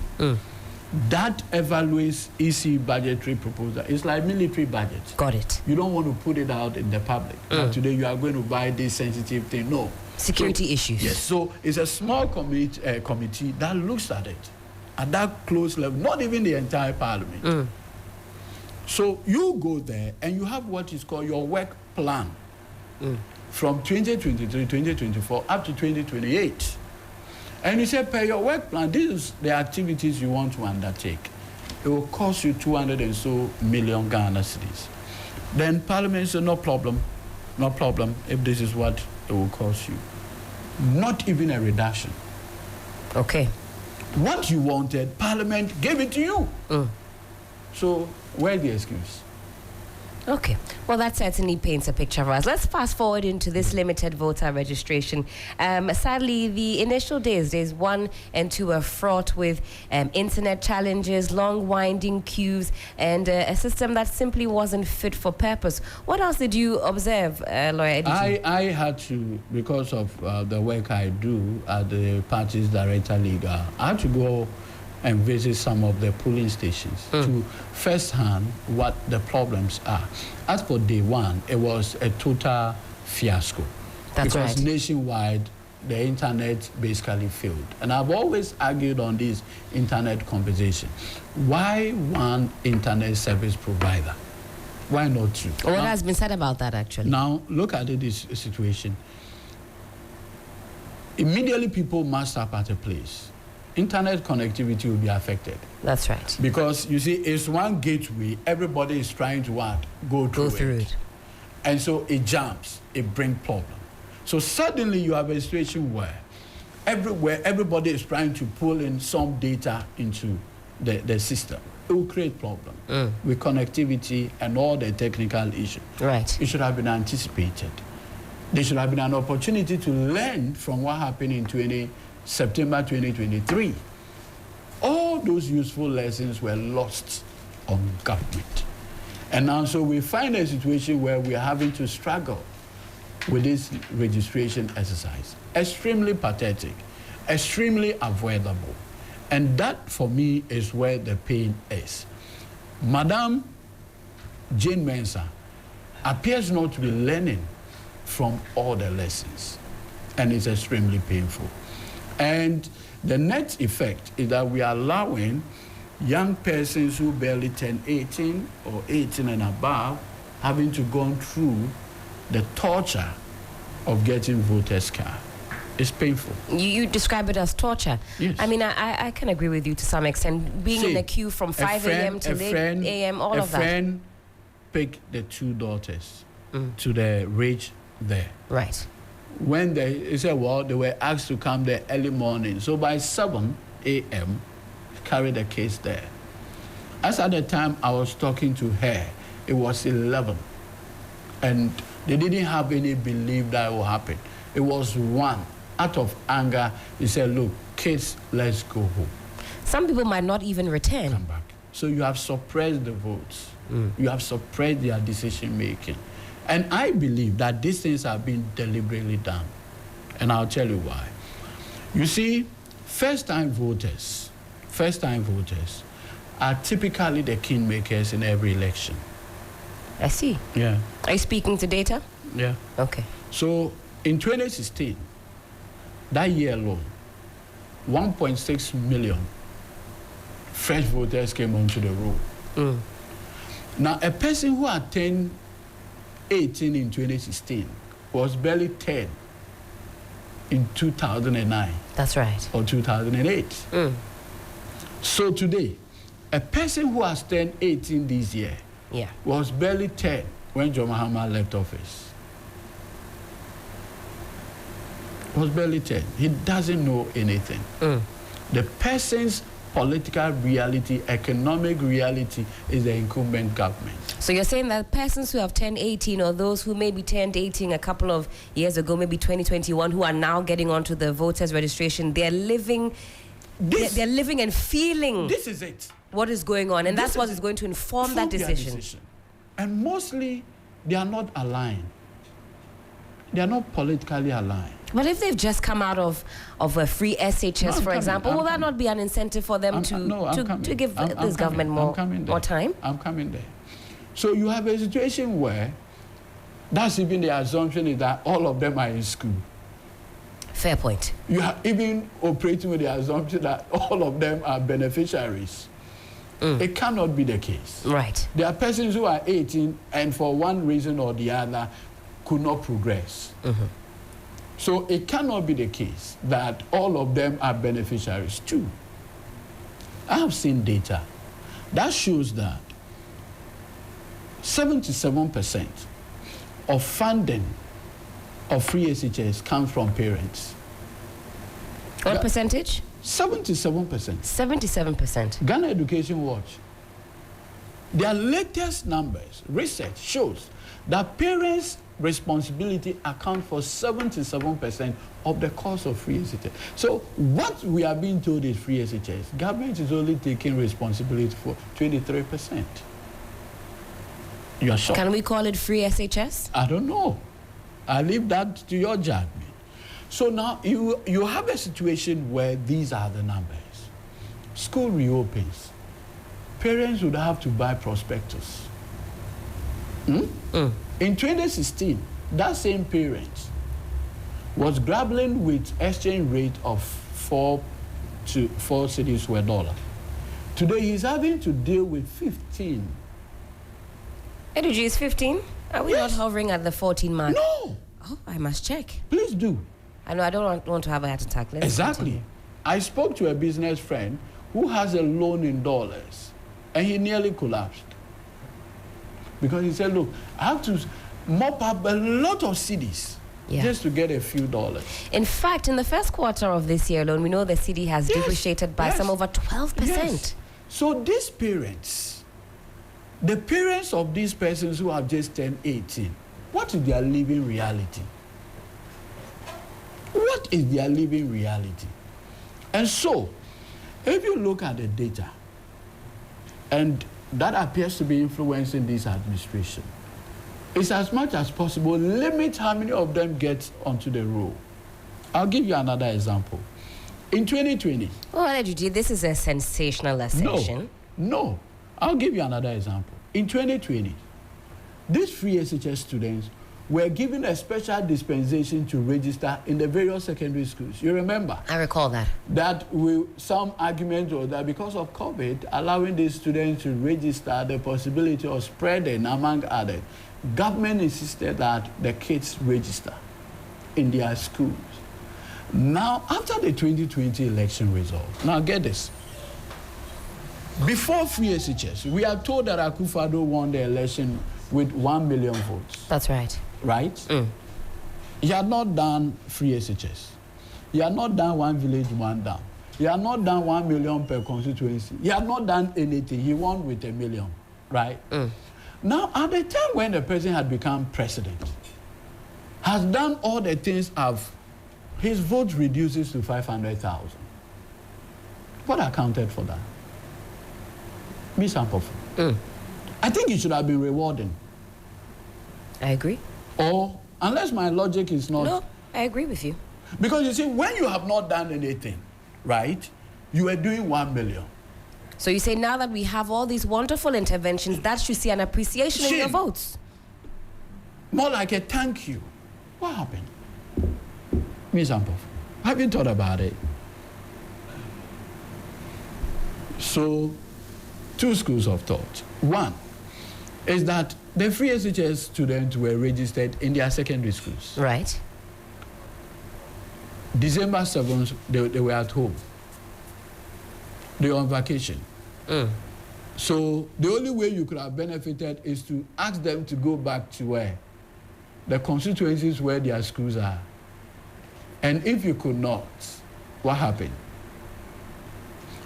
That evaluates EC budgetary proposal. It's like military budget. Got it. You don't want to put it out in the public. But today you are going to buy this sensitive thing. No. Security issues. Yes. So it's a small committee that looks at it at that close level, not even the entire parliament. So you go there and you have what is called your work plan from 2023, 2024 up to 2028. And you say, per your work plan, these is the activities you want to undertake. It will cost you 200 and so million Ghana cedis. Then Parliament said, no problem if this is what it will cost you. Not even a reduction. Okay. What you wanted, Parliament gave it to you. So where's the excuse? Okay. Well, that certainly paints a picture for us. Let's fast forward into this limited voter registration. Sadly, the initial days 1 and 2 are fraught with internet challenges, long winding queues, and a system that simply wasn't fit for purpose. What else did you observe, Lawyer Edison? I had to, because of the work I do at the Parties Director League, I had to go and visit some of the polling stations to first-hand what the problems are. As for day one, it was a total fiasco. That's because right. Nationwide, the internet basically failed. And I've always argued on this internet conversation. Why one internet service provider? Why not two? What has been said about that, actually? Now, look at this situation. Immediately, people mass up at a place. Internet connectivity will be affected. That's right. Because, you see, it's one gateway. Everybody is trying to what? Go through it. And so it jams. It brings problem. So suddenly you have a situation where everywhere, everybody is trying to pull in some data into the system. It will create problem with connectivity and all the technical issues. Right. It should have been anticipated. There should have been an opportunity to learn from what happened in September 2023. All those useful lessons were lost on government. And now so we find a situation where we are having to struggle with this registration exercise. Extremely pathetic, extremely avoidable. And that, for me, is where the pain is. Madam Jane Mensah appears not to be learning from all the lessons, and it's extremely painful. And the net effect is that we are allowing young persons who barely turn 18 or 18 and above having to go through the torture of getting voters' card. It's painful. You describe it as torture. Yes. I mean, I can agree with you to some extent. Being in a queue from 5 a.m. to 8 a.m., all of that. A friend picked the two daughters to the ridge there. Right. When they said, well, they were asked to come there early morning. So by 7 a.m., carried the case there. As at the time I was talking to her, it was 11. And they didn't have any belief that it will happen. It was one. Out of anger, he said, look, kids, let's go home. Some people might not even return. Come back. So you have suppressed the votes. You have suppressed their decision making. And I believe that these things have been deliberately done. And I'll tell you why. You see, first-time voters are typically the kingmakers in every election. I see. Yeah. Are you speaking to data? Yeah. Okay. So in 2016, that year alone, 1.6 million fresh voters came onto the roll. Now, a person who attained 18 in 2016 was barely 10 in 2009. That's right. Or 2008. So today, a person who has turned 18 this year was barely 10 when John Mahama left office. Was barely 10. He doesn't know anything. The person's political reality, economic reality is the incumbent government. So you're saying that persons who have turned 18 or those who maybe turned 18 a couple of years ago, maybe 2021, who are now getting onto the voters registration, they're living and feeling this is it. What is going on, and that's what is going to inform that decision. And mostly they are not aligned. They are not politically aligned. But if they've just come out of a free SHS, for example, will that not be an incentive for them to give this government more time? I'm coming there. So you have a situation where that's even the assumption is that all of them are in school. Fair point. You are even operating with the assumption that all of them are beneficiaries. It cannot be the case. Right. There are persons who are 18 and for one reason or the other could not progress. So it cannot be the case that all of them are beneficiaries too. I have seen data that shows that 77% of funding of free SHS comes from parents. What percentage? 77%. 77%. Ghana Education Watch, their latest numbers, research shows that parents' responsibility account for 77% of the cost of free SHS. So what we are being told is free SHS. Government is only taking responsibility for 23%. You are shocked. Can we call it free SHS? I don't know. I leave that to your judgment. So now you have a situation where these are the numbers. School reopens. Parents would have to buy prospectus. In 2016, that same parent was grappling with exchange rate of 4 cedis to a dollar. Today he's having to deal with 15. Energy is 15? Are we not hovering at the 14 mark? No. Oh, I must check. Please do. I know I don't want to have a heart attack. Let's Exactly. continue. I spoke to a business friend who has a loan in dollars, and he nearly collapsed. Because he said, look, I have to mop up a lot of cedis just to get a few dollars. In fact, in the first quarter of this year alone, we know the cedi has depreciated by some over 12%. Yes. So these parents, the parents of these persons who have just turned 18, what is their living reality? What is their living reality? And so, if you look at the data, and that appears to be influencing this administration, it's as much as possible, limit how many of them get onto the roll. I'll give you another example. In 2020... Oh, Eduji, this is a sensational assertion. No. I'll give you another example. In 2020, these free SHS students were given a special dispensation to register in the various secondary schools. You remember? I recall that. That some argument was that because of COVID, allowing these students to register, the possibility of spreading among others, government insisted that the kids register in their schools. Now, after the 2020 election result, now get this. Before free SHS, we are told that Akufo-Addo won the election with 1 million votes. That's right. Right? He had not done free SHS. He had not done one village, one dam. He had not done 1 million per constituency. He had not done anything. He won with 1 million. Right? Now, at the time when the president had become president, has done all the things his vote reduces to 500,000. What accounted for that? Miss Ampofu. I think it should have been rewarding. I agree. Or, unless my logic is not... No, I agree with you. Because you see, when you have not done anything, right, you are doing 1 million. So you say now that we have all these wonderful interventions, that should see an appreciation in your votes. More like a thank you. What happened? Ms. Ampof, have you thought about it? So, two schools of thought. One is that the free SHS students were registered in their secondary schools. Right. December 7th, they were at home. They were on vacation. So the only way you could have benefited is to ask them to go back to where? The constituencies where their schools are. And if you could not, what happened?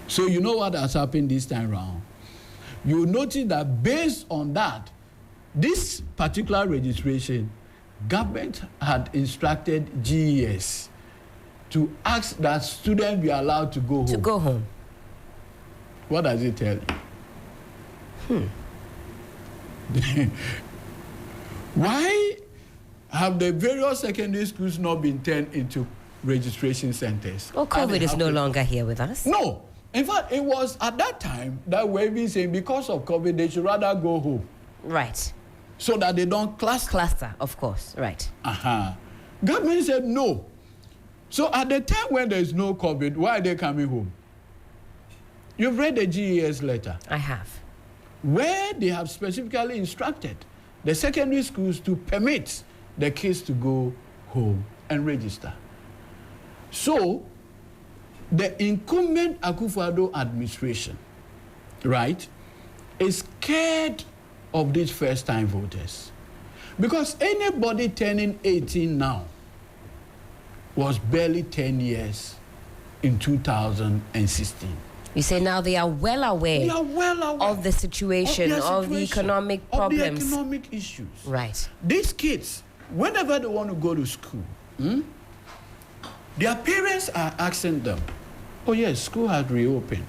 So you know what has happened this time round? You notice that based on that, this particular registration, government had instructed GES to ask that students be allowed to go home. To go home. What does it tell you? Why have the various secondary schools not been turned into registration centers? Well, COVID is no longer here with us. No. In fact, it was at that time that we were saying because of COVID, they should rather go home. Right. So that they don't cluster. Cluster, of course. Right. Government said no. So at the time when there's no COVID, why are they coming home? You've read the GES letter. I have. Where they have specifically instructed the secondary schools to permit the kids to go home and register. So the incumbent Akufo-Addo administration, right, is scared of these first-time voters. Because anybody turning 18 now was barely 10 years in 2016. You say now they are well aware, of the situation, of the economic problems. Of the economic issues. Right. These kids, whenever they want to go to school, their parents are asking them, oh yes, school has reopened,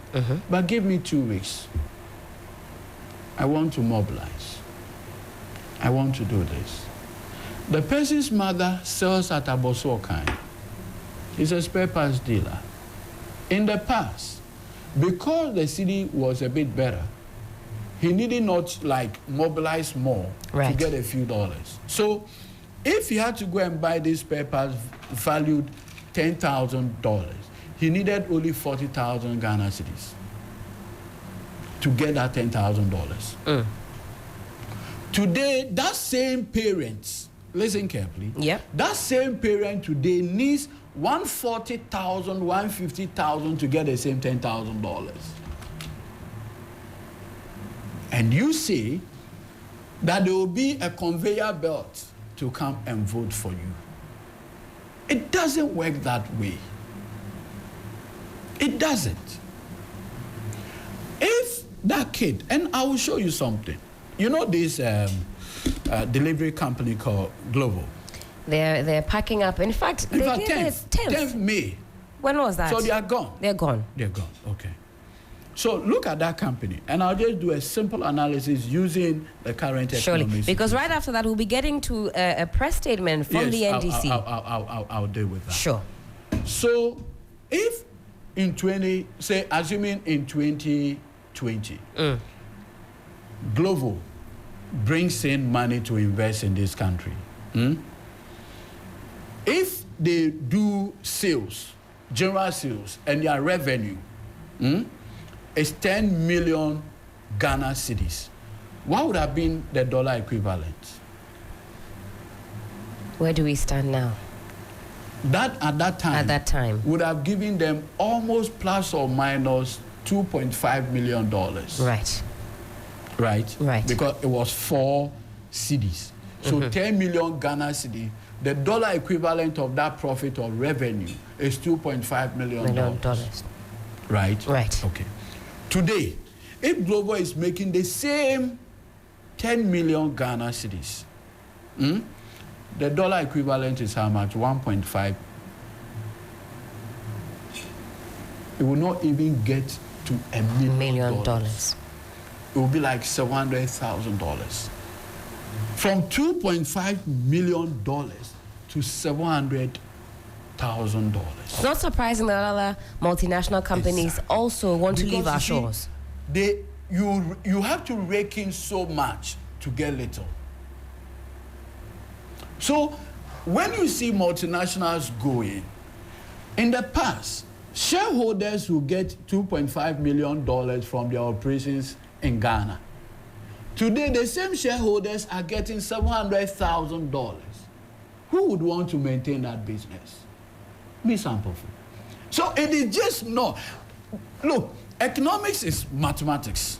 but give me 2 weeks. I want to mobilize. I want to do this. The person's mother sells at Abosokan. He's a spare parts dealer. In the past, because the city was a bit better, he needed not mobilize more to get a few dollars. So if he had to go and buy these spare parts valued $10,000, he needed only 40,000 Ghana cedis to get that $10,000. Today, that same parent, listen carefully, that same parent today needs 140,000, 150,000 to get the same $10,000. And you say that there will be a conveyor belt to come and vote for you. It doesn't work that way. It doesn't. If that kid, and I will show you something. You know this delivery company called Global? They're packing up. In fact, they did it 10th May. When was that? So they are gone. They're gone. They're gone, okay. So look at that company, and I'll just do a simple analysis using the current economic situation. Because right after that, we'll be getting to a press statement from the NDC. I'll deal with that. Sure. So if assuming in 2020, Global brings in money to invest in this country, if they do sales, general sales, and their revenue is 10 million Ghana cedis, what would have been the dollar equivalent? Where do we stand now? That at that time would have given them almost plus or minus $2.5 million. Right. Because it was 4 cedis. So 10 million Ghana cedi, the dollar equivalent of that profit or revenue is $2.5 million. Right? Okay. Today, if Global is making the same 10 million Ghana cedis, the dollar equivalent is how much? 1.5. It will not even get to $1 million. It will be like $700,000. From $2.5 million to $700,000. Not surprising that other multinational companies also want to leave our shores. You have to rake in so much to get little. So when you see multinationals going, in the past, shareholders will get $2.5 million from their operations in Ghana. Today, the same shareholders are getting $700,000. Who would want to maintain that business? Me, Sampofu. So it is just not. Look, economics is mathematics.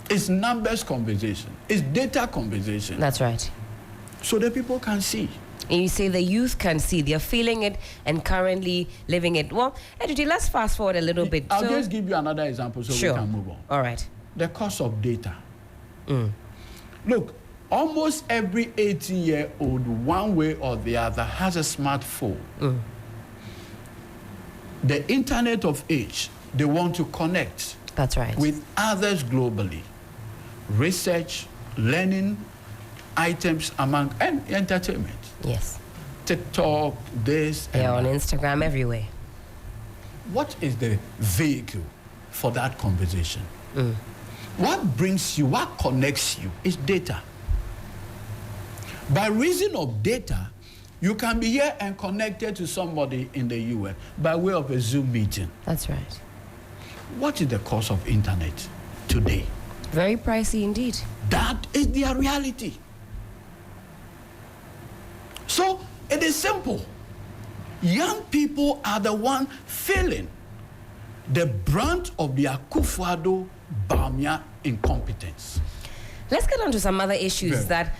It's numbers conversation. It's data conversation. That's right. So the people can see. And you say the youth can see. They're feeling it and currently living it. Well, Eduty, let's fast forward a little bit. I'll just give you another example so we can move on. All right. The cost of data. Look, almost every 18-year-old, one way or the other, has a smartphone. The Internet of Age, they want to connect. That's right. With others globally. Research, learning, items among, and entertainment. Yes. TikTok, this. They're on Instagram everywhere. What is the vehicle for that conversation? What brings you, what connects you is data. By reason of data, You can be here and connected to somebody in the US by way of a Zoom meeting. That's right. What is the cost of internet today? Very pricey indeed. That is their reality. So it is simple. Young people are the one feeling the brunt of the Akufo-Addo Bawumia incompetence. Let's get on to some other issues that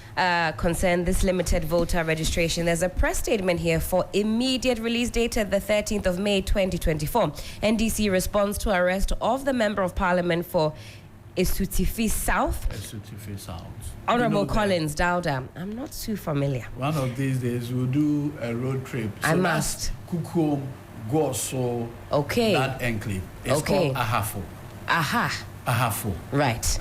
concern this limited voter registration. There's a press statement here for immediate release dated the 13th of May 2024. NDC responds to arrest of the Member of Parliament for Esutifi South. Esutifi South. Honorable Collins Dauda. I'm not too familiar. One of these days we'll do a road trip. So I must. Kukum, Goso, that enclave. It's called Ahafo. Aha. Ahafo. Right.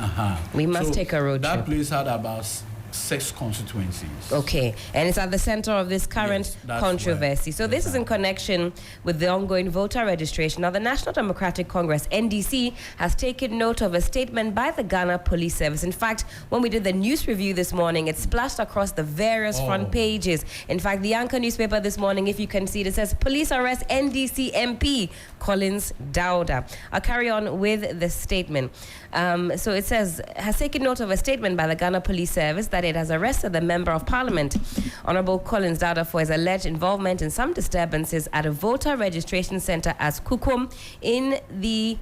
We must take a road trip. That place had about 6 constituencies. Okay, and it's at the center of this current controversy. So this is in connection with the ongoing voter registration. Now, the National Democratic Congress, NDC, has taken note of a statement by the Ghana Police Service. In fact, when we did the news review this morning, it splashed across the various front pages. In fact, the Anchor newspaper this morning, if you can see it, says, police arrest NDC MP Collins Dauda. I'll carry on with the statement. So it says, has taken note of a statement by the Ghana Police Service that it has arrested the Member of Parliament, Honorable Collins Dauda, for his alleged involvement in some disturbances at a voter registration center at Kukum in the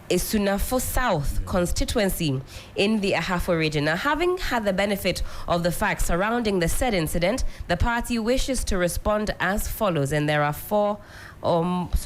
Esunafo South constituency in the Ahafo region. Now, having had the benefit of the facts surrounding the said incident, the party wishes to respond as follows, and there are 4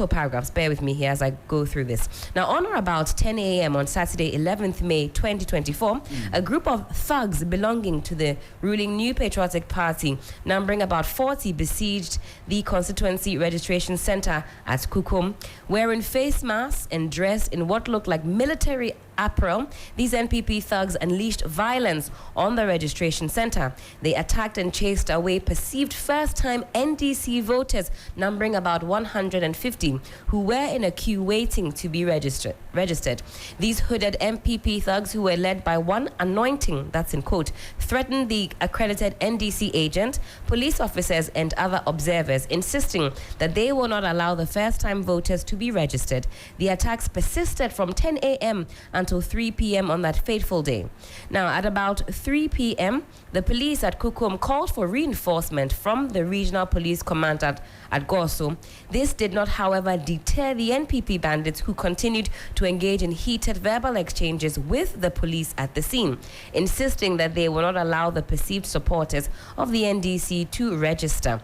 paragraphs. Bear with me here as I go through this. Now, on or about 10 a.m. on Saturday, 11th May 2024, a group of thugs belonging to the ruling New Patriotic Party, numbering about 40, besieged the constituency registration center at Kukum, wearing face masks and dressed in what looked like military apparel. These NPP thugs unleashed violence on the registration center. They attacked and chased away perceived first-time NDC voters, numbering about 150, who were in a queue waiting to be registered. These hooded NPP thugs, who were led by one anointing, that's in quote, threatened the accredited NDC agent, police officers, and other observers, insisting that they will not allow the first-time voters to be registered. The attacks persisted from 10 a.m. until 3 p.m. on that fateful day. Now, at about 3 p.m., the police at Kukum called for reinforcement from the regional police command at Goso. This did not, however, deter the NPP bandits, who continued to engage in heated verbal exchanges with the police at the scene, insisting that they will not allow the perceived supporters of the NDC to register.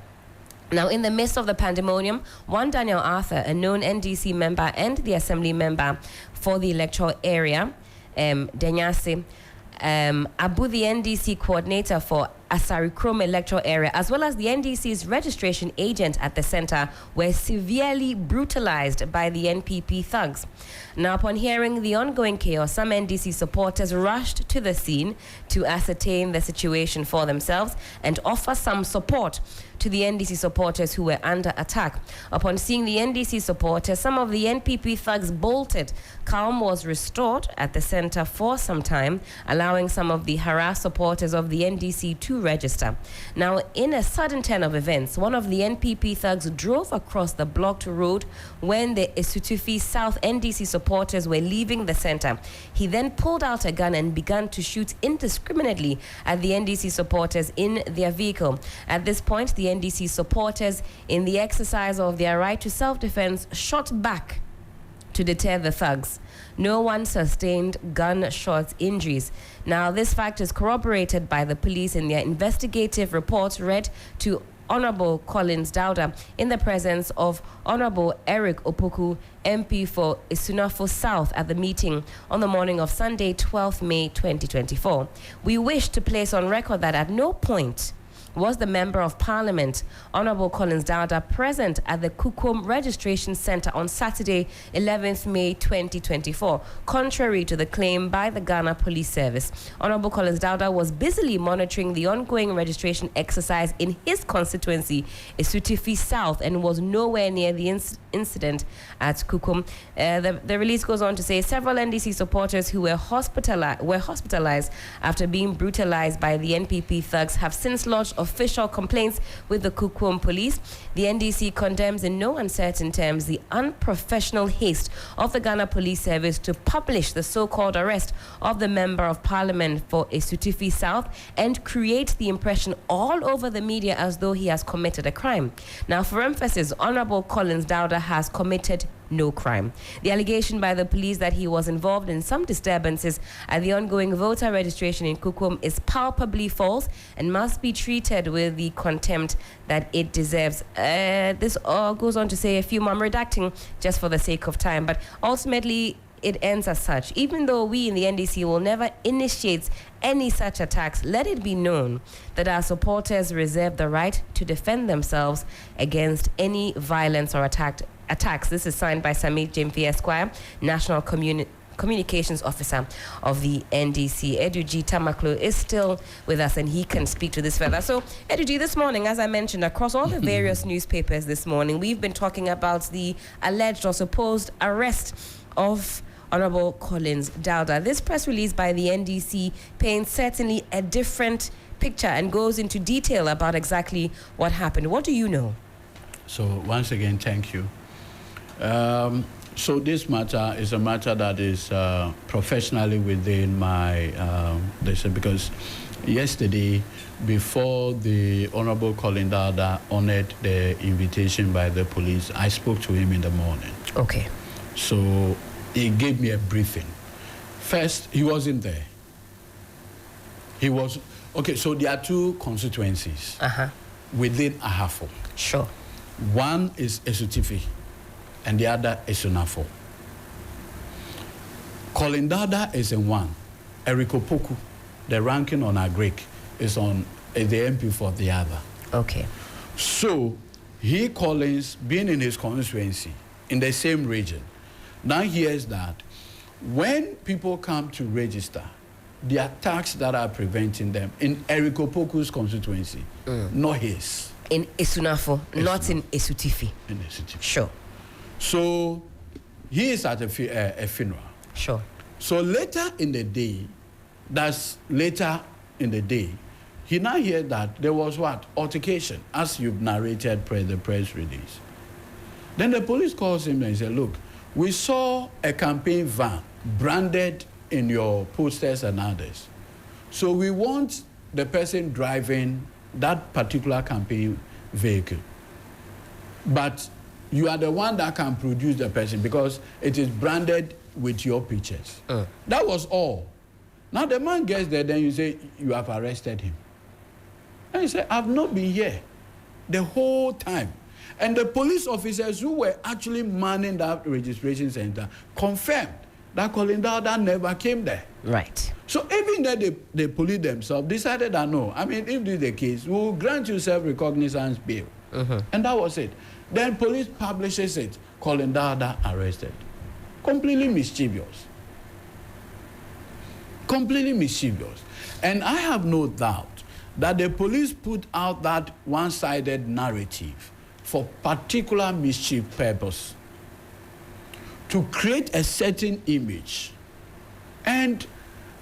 Now, in the midst of the pandemonium, one Daniel Arthur, a known NDC member and the assembly member for the electoral area, Denyase, Abu, the NDC coordinator for Asari Chrome electoral area, as well as the NDC's registration agent at the center, were severely brutalized by the NPP thugs. Now, upon hearing the ongoing chaos, some NDC supporters rushed to the scene to ascertain the situation for themselves and offer some support to the NDC supporters who were under attack. Upon seeing the NDC supporters, some of the NPP thugs bolted. Calm was restored at the center for some time, allowing some of the harassed supporters of the NDC to register. Now, in a sudden turn of events, one of the NPP thugs drove across the blocked road when the Esutufi South NDC supporters were leaving the center. He then pulled out a gun and began to shoot indiscriminately at the NDC supporters in their vehicle. At this point, the NDC supporters, in the exercise of their right to self-defense, shot back to deter the thugs. No one sustained gunshot injuries. Now, this fact is corroborated by the police in their investigative reports read to Honorable Collins Dauda in the presence of Honorable Eric Opoku, MP for Esunafo South, at the meeting on the morning of Sunday, 12th May 2024. We wish to place on record that at no point was the Member of Parliament, Honorable Collins Dauda, present at the Kukum Registration Center on Saturday, 11th May 2024, contrary to the claim by the Ghana Police Service. Honorable Collins Dauda was busily monitoring the ongoing registration exercise in his constituency, Esutifi South, and was nowhere near the incident at Kukum. The release goes on to say several NDC supporters who were hospitalized after being brutalized by the NPP thugs have since lodged official complaints with the Kukwom police. The NDC condemns in no uncertain terms the unprofessional haste of the Ghana Police Service to publish the so-called arrest of the Member of Parliament for Esutifi South and create the impression all over the media as though he has committed a crime. Now, for emphasis, Honorable Collins Dauda has committed no crime. The allegation by the police that he was involved in some disturbances at the ongoing voter registration in Kukwom is palpably false and must be treated with the contempt that it deserves. This goes on to say a few more. I'm redacting just for the sake of time, but ultimately it ends as such. Even though we in the NDC will never initiate any such attacks, let it be known that our supporters reserve the right to defend themselves against any violence or attacks. This is signed by Samit Jemfi Esquire, National Communications Officer of the NDC. Eduji Tamaklo is still with us and he can speak to this further. So, Eduji, this morning, as I mentioned, across all the various newspapers this morning, we've been talking about the alleged or supposed arrest of Honorable Collins Dauda. This press release by the NDC paints certainly a different picture and goes into detail about exactly what happened. What do you know? So, once again, thank you. So this matter is a matter that is professionally within my because yesterday, before the Honorable Colin Dauda honored the invitation by the police, I spoke to him in the morning. Okay. So he gave me a briefing. First, he wasn't there. He was okay. So there are two constituencies within Ahafo. Sure. One is Esutifi, and the other is Sunafo. Colin Dauda is in one. Eriko Poku, the ranking on Agric, is on the MP for the other. Okay. So, he, Collins, being in his constituency, in the same region, now hears that when people come to register, there are tax that are preventing them in Eriko Poku's constituency, not his. In Esunafo, not in Esutifi. In Esutifi. Sure. So he is at a funeral. Sure. So later in the day, he now heard that there was what? Altercation, as you've narrated the press release. Then the police calls him and said, look, we saw a campaign van branded in your posters and others. So we want the person driving that particular campaign vehicle. But you are the one that can produce the person because it is branded with your pictures. That was all. Now the man gets there, then you say, you have arrested him. And he said, I've not been here the whole time. And the police officers who were actually manning that registration center confirmed that Colin Dauda never came there. Right. So even then, the police themselves decided that no, I mean, if this is the case, we'll grant you self-recognizance bail. And that was it. Then police publishes it, Colin Dauda arrested. Completely mischievous. Completely mischievous. And I have no doubt that the police put out that one-sided narrative for particular mischief purpose to create a certain image. And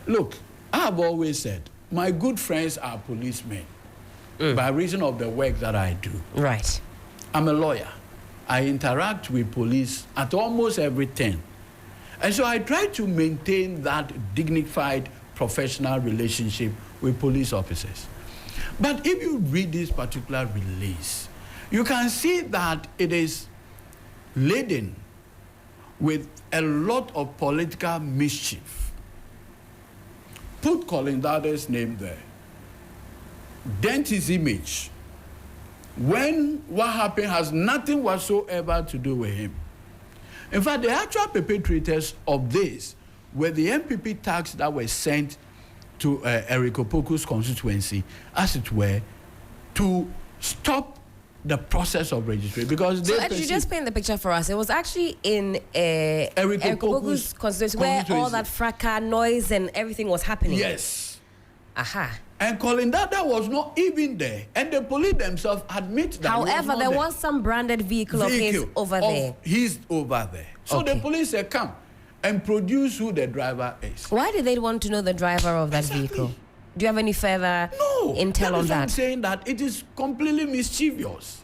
look, I have always said, my good friends are policemen by reason of the work that I do. Right. I'm a lawyer. I interact with police at almost every turn. And so I try to maintain that dignified professional relationship with police officers. But if you read this particular release, you can see that it is laden with a lot of political mischief. Put Colin Dauda's name there. Dent his image. When what happened has nothing whatsoever to do with him. In fact, the actual perpetrators of this were the MPP tax that were sent to Eriko Poku's constituency, as it were, to stop the process of registration. Because so actually, just paint the picture for us. It was actually in Eriko Poku's constituency where all that fracas, noise, and everything was happening. Yes. Aha. And Colin Dauda was not even there. And the police themselves admit that. However, there was some branded vehicle of his over there. He's over there. So the police said, come and produce who the driver is. Why did they want to know the driver of that vehicle? Do you have any further intel on that? I'm saying that it is completely mischievous.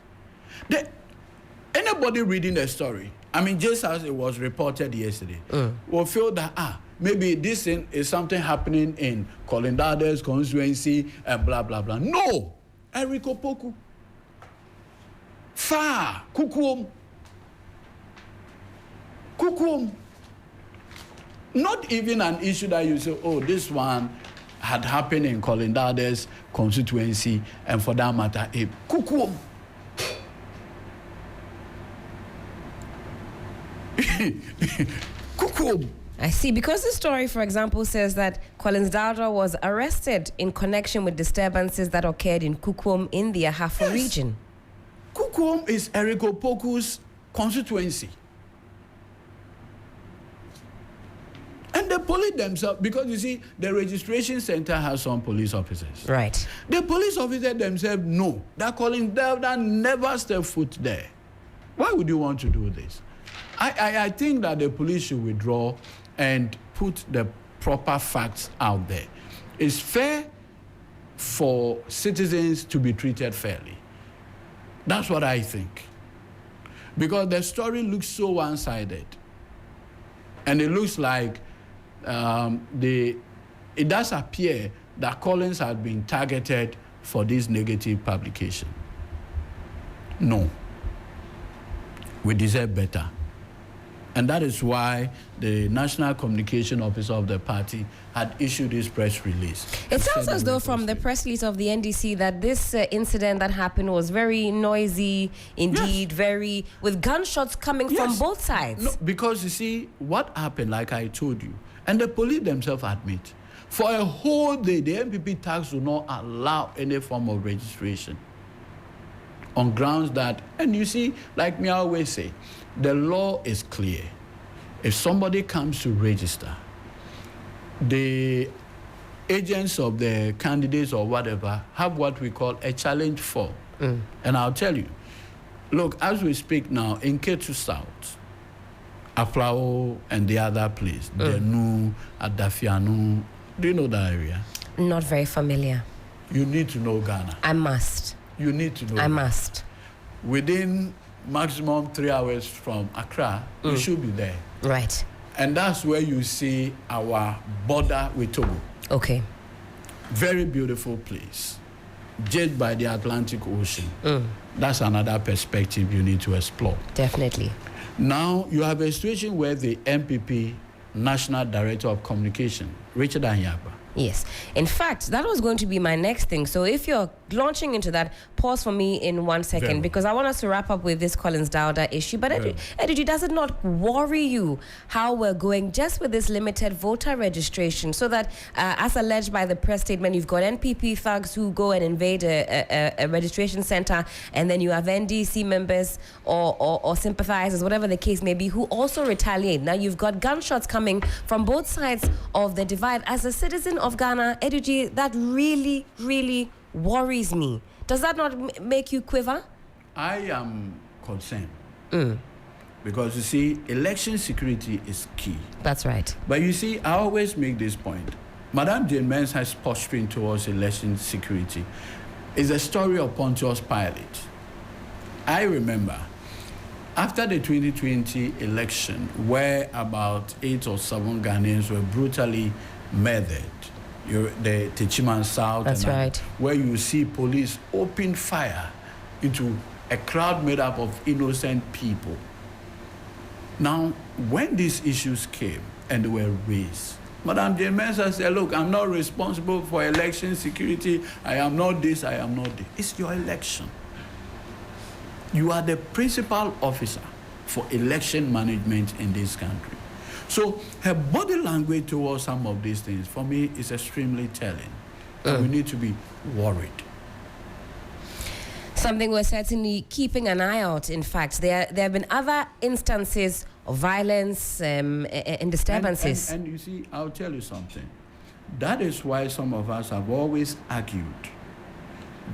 Anybody reading the story, I mean, just as it was reported yesterday, will feel that, maybe this thing is something happening in Colin Dada's constituency and blah, blah, blah. No! Eric Opoku. Far. Kukuom. Not even an issue that you say, this one had happened in Colin Dada's constituency, and for that matter, Kukuom. Kukuom. I see. Because the story, for example, says that Collins Dada was arrested in connection with disturbances that occurred in Kukuom in the Ahafo region. Kukuom is Eric Opoku's constituency. And the police themselves, because you see, the registration center has some police officers. Right. The police officers themselves know that Collins Dada never stepped foot there. Why would you want to do this? I think that the police should withdraw and put the proper facts out there. It's fair for citizens to be treated fairly. That's what I think. Because the story looks so one-sided. And it looks like it does appear that Collins had been targeted for this negative publication. No. We deserve better. And that is why the National Communication Officer of the party had issued this press release. It sounds as though from the press release of the NDC that this incident that happened was very noisy, indeed, very, with gunshots coming from both sides. No, because you see, what happened, like I told you, and the police themselves admit, for a whole day, the MPP tax will not allow any form of registration on grounds that, and you see, like me, I always say, the law is clear. If somebody comes to register, the agents of the candidates or whatever have what we call a challenge form. And I'll tell you, look, as we speak now, in Ketu South, Aflao and the other place, Denu, Adafianu, do you know that area? Not very familiar. You need to know Ghana. I must. You need to know. I must. Within maximum 3 hours from Accra, you should be there. Right. And that's where you see our border with Togo. Okay. Very beautiful place. Just by the Atlantic Ocean. That's another perspective you need to explore. Definitely. Now, you have a situation where the MPP National Director of Communication, Richard Anyaba. Yes. In fact, that was going to be my next thing. So if you're launching into that, pause for me in 1 second, because I want us to wrap up with this Collins Dada issue. But Edudi, does it not worry you how we're going just with this limited voter registration, so that, as alleged by the press statement, you've got NPP thugs who go and invade a registration center, and then you have NDC members or sympathizers, whatever the case may be, who also retaliate. Now you've got gunshots coming from both sides of the divide. As a citizen of Ghana, Edudi, that really, really worries me. Does that not make you quiver? I am concerned. Because you see, election security is key. That's right. But you see, I always make this point. Madame Jane Mensah's posturing towards election security is a story of Pontius Pilate. I remember after the 2020 election, where about 8 or 7 Ghanaians were brutally murdered, the Techiman South, that's right, where you see police open fire into a crowd made up of innocent people. Now, when these issues came and they were raised, Madame Jane Mensah said, look, I'm not responsible for election security. I am not this, I am not this. It's your election. You are the principal officer for election management in this country. So her body language towards some of these things, for me, is extremely telling. And we need to be worried. Something we're certainly keeping an eye out. In fact, there have been other instances of violence and disturbances. And you see, I'll tell you something. That is why some of us have always argued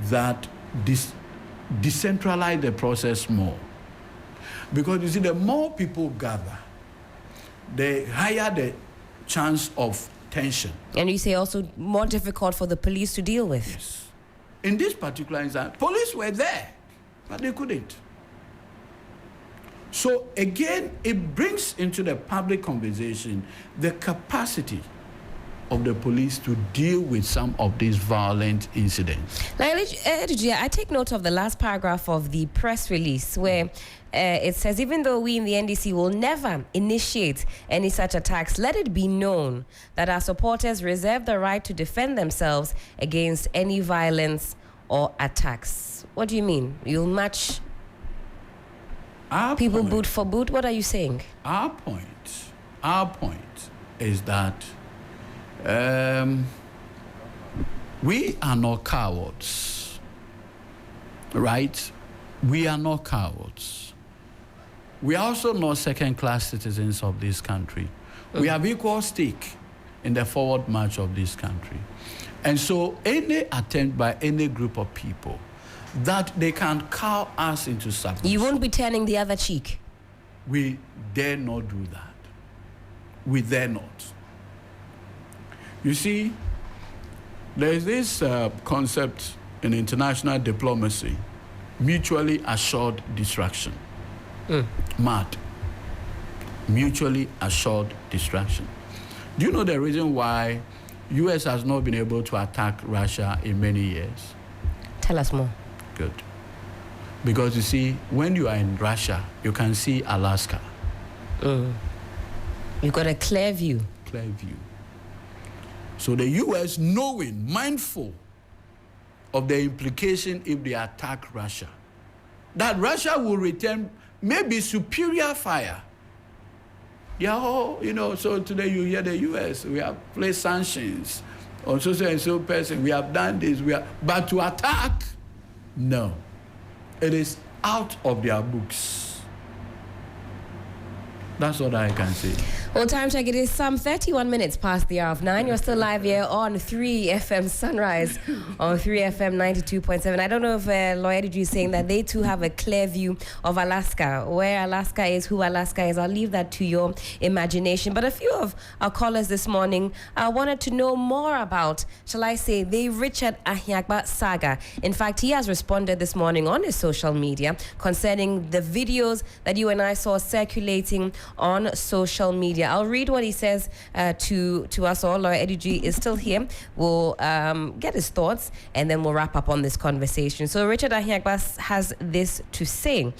that decentralize the process more. Because you see, the more people gather, the higher the chance of tension. And you say also more difficult for the police to deal with. Yes. In this particular instance, police were there, but they couldn't. So again, it brings into the public conversation the capacity of the police to deal with some of these violent incidents. Now, I take note of the last paragraph of the press release where it says, even though we in the NDC will never initiate any such attacks, let it be known that our supporters reserve the right to defend themselves against any violence or attacks. What do you mean? You'll match people boot for boot? What are you saying? Our point is that we are not cowards, right? We are not cowards. We are also not second-class citizens of this country. We have equal stake in the forward march of this country. And so any attempt by any group of people that they can cow us into submission. You won't be turning the other cheek. We dare not do that. We dare not. You see, there is this concept in international diplomacy, mutually assured destruction. MAD, mutually assured destruction. Do you know the reason why U.S. has not been able to attack Russia in many years? Tell us more. Good. Because you see, when you are in Russia, you can see Alaska. You've got a clear view. Clear view. So the U.S. knowing, mindful of the implication if they attack Russia, that Russia will return maybe superior fire. They are all, so today you hear the U.S., we have placed sanctions on so and so person, we have done this, but to attack, no. It is out of their books. That's what I can say. Well, time check, it is some 31 minutes past the hour of 9. You're still live here on 3FM Sunrise on 3FM 92.7. I don't know if Lawyer Did is saying that they too have a clear view of Alaska. Where Alaska is, who Alaska is, I'll leave that to your imagination. But a few of our callers this morning wanted to know more about, shall I say, the Richard Ahiagba saga. In fact, he has responded this morning on his social media concerning the videos that you and I saw circulating on social media. I'll read what he says to us all. Lawyer Eddie G is still here. We'll get his thoughts and then we'll wrap up on this conversation. So Richard Ahiagba has this to say.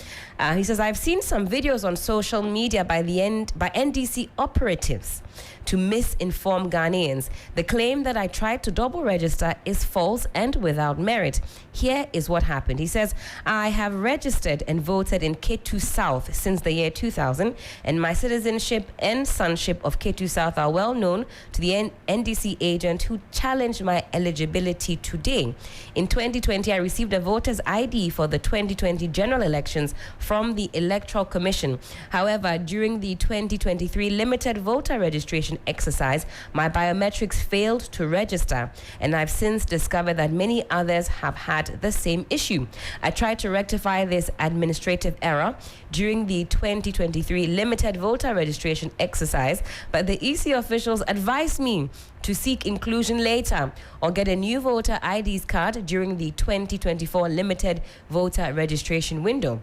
He says, I've seen some videos on social media by NDC operatives to misinform Ghanaians. The claim that I tried to double register is false and without merit. Here is what happened. He says, I have registered and voted in K2 South since the year 2000, and my citizenship and sonship of K2 South are well known to the NDC agent who challenged my eligibility today. In 2020, I received a voter's ID for the 2020 general elections from the Electoral Commission. However, during the 2023 limited voter registration exercise, my biometrics failed to register, and I've since discovered that many others have had the same issue. I tried to rectify this administrative error during the 2023 limited voter registration exercise, but the EC officials advised me to seek inclusion later or get a new voter IDs card during the 2024 limited voter registration window.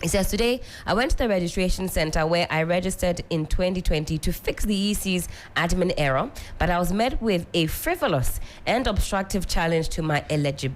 He says, today, I went to the registration center where I registered in 2020 to fix the EC's admin error, but I was met with a frivolous and obstructive challenge to my eligibility.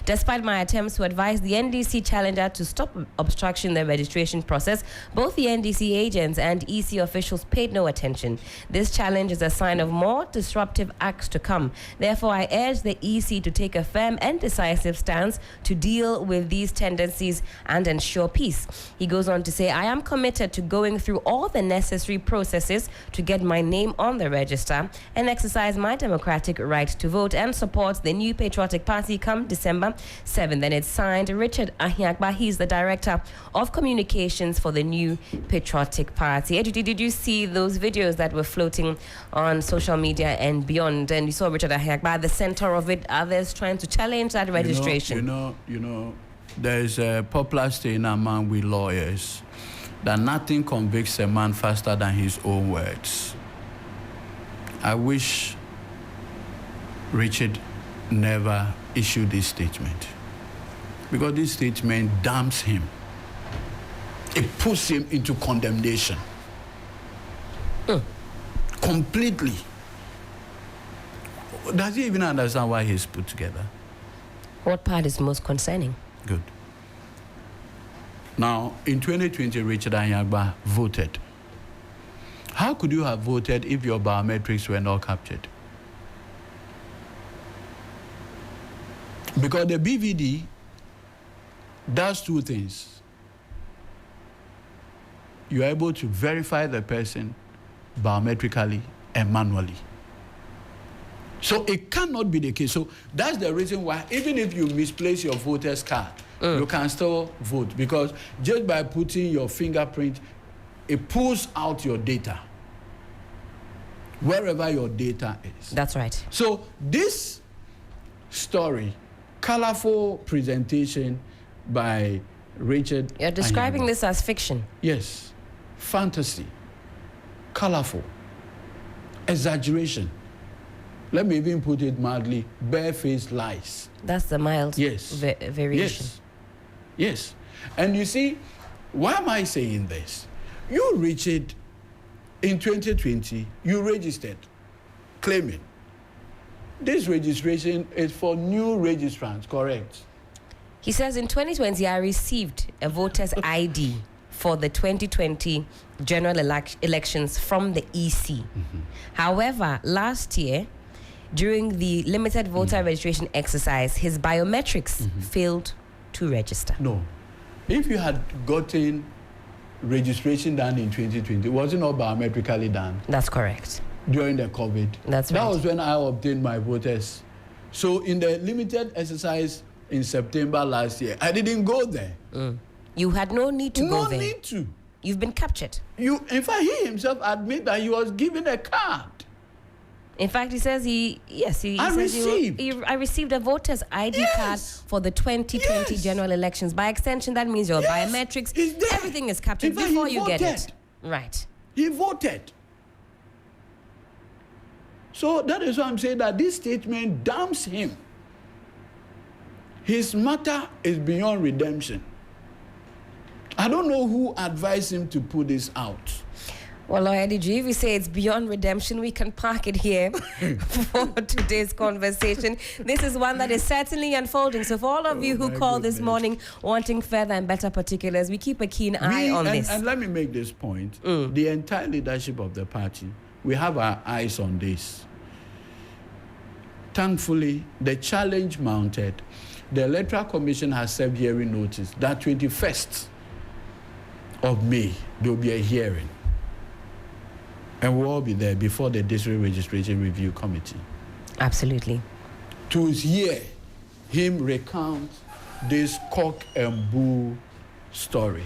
Despite my attempts to advise the NDC challenger to stop obstructing the registration process, both the NDC agents and EC officials paid no attention. This challenge is a sign of more disruptive acts to come. Therefore, I urge the EC to take a firm and decisive stance to deal with these tendencies and ensure peace. He goes on to say, I am committed to going through all the necessary processes to get my name on the register and exercise my democratic right to vote and support the new patriotic party come December 7th. And it's signed Richard Ahiagba. He's the director of communications for the new patriotic party. Eddie, did you see those videos that were floating on social media and beyond? And you saw Richard Ahiagba at the center of it, others trying to challenge that registration. You know, there's a popular saying among we lawyers that nothing convicts a man faster than his own words. I wish Richard never issued this statement, because this statement damns him. It puts him into condemnation. Completely. Does he even understand why he's put together? What part is most concerning? Good. Now, in 2020, Richard Anyagba voted. How could you have voted if your biometrics were not captured? Because the BVD does two things. You are able to verify the person biometrically and manually. So it cannot be the case. So that's the reason why, even if you misplace your voter's card, you can still vote, because just by putting your fingerprint, it pulls out your data, wherever your data is. That's right. So this story, colorful presentation by Richard. You're describing this as fiction. Yes. Fantasy. Colorful. Exaggeration. Let me even put it mildly, barefaced lies. That's the mild variation. Yes. And you see, why am I saying this? You, Richard, in 2020, you registered, claiming this registration is for new registrants, correct? He says in 2020, I received a voter's ID for the 2020 general elections from the EC. However, last year, during the limited voter registration exercise, his biometrics failed to register. No. If you had gotten registration done in 2020, was it not biometrically done? That's correct. During the COVID. That's right. That was when I obtained my voters. So in the limited exercise in September last year, I didn't go there. You had no need to go there. No need to. You've been captured. In fact, he himself admitted that he was given a card. In fact, he says I received a voter's ID card for the 2020 general elections. By extension, that means your biometrics, everything is captured before you get it. Right. He voted. So that is why I'm saying that this statement damns him. His matter is beyond redemption. I don't know who advised him to put this out. Well, Lawyer DG, if we say it's beyond redemption, we can park it here for today's conversation. This is one that is certainly unfolding. So for all of you who call this morning wanting further and better particulars, we keep a keen eye on this. And let me make this point. The entire leadership of the party, we have our eyes on this. Thankfully, the challenge mounted. The Electoral Commission has served hearing notice that 21st of May, there will be a hearing. And we'll all be there before the District Registration Review Committee. Absolutely. To hear him recount this cock and bull story.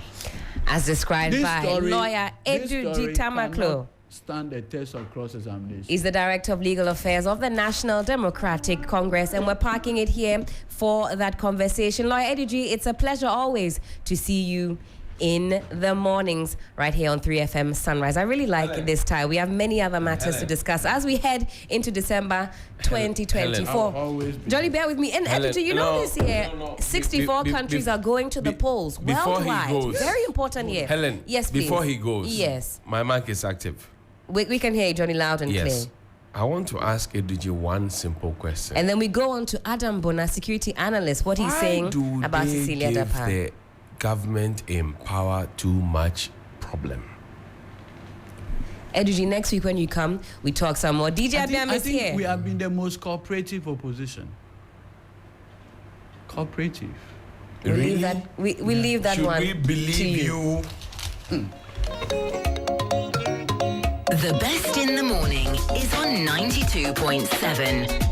As described by lawyer Edu Tamaklo. Stand the test of cross-examination. He's the Director of Legal Affairs of the National Democratic Congress, and we're parking it here for that conversation. Lawyer Edu, it's a pleasure always to see you in the mornings right here on 3FM Sunrise. I really like this time. We have many other matters to discuss as we head into December 2024. Johnny, bear with me. And do you know this year, 64 countries are going to the polls worldwide. Very important here. Helen, yes, please. Before he goes, yes, my mic is active. We can hear you, Johnny, loud and clear. I want to ask Ediji one simple question. And then we go on to Adam Bona, security analyst, what he's saying about Cecilia Dapan. The government in power too much problem? Eduji, next week when you come, we talk some more. DJ Abiam is here. I think we have been the most cooperative opposition. Cooperative. We leave that Should one. Should we believe you? The best in the morning is on 92.7.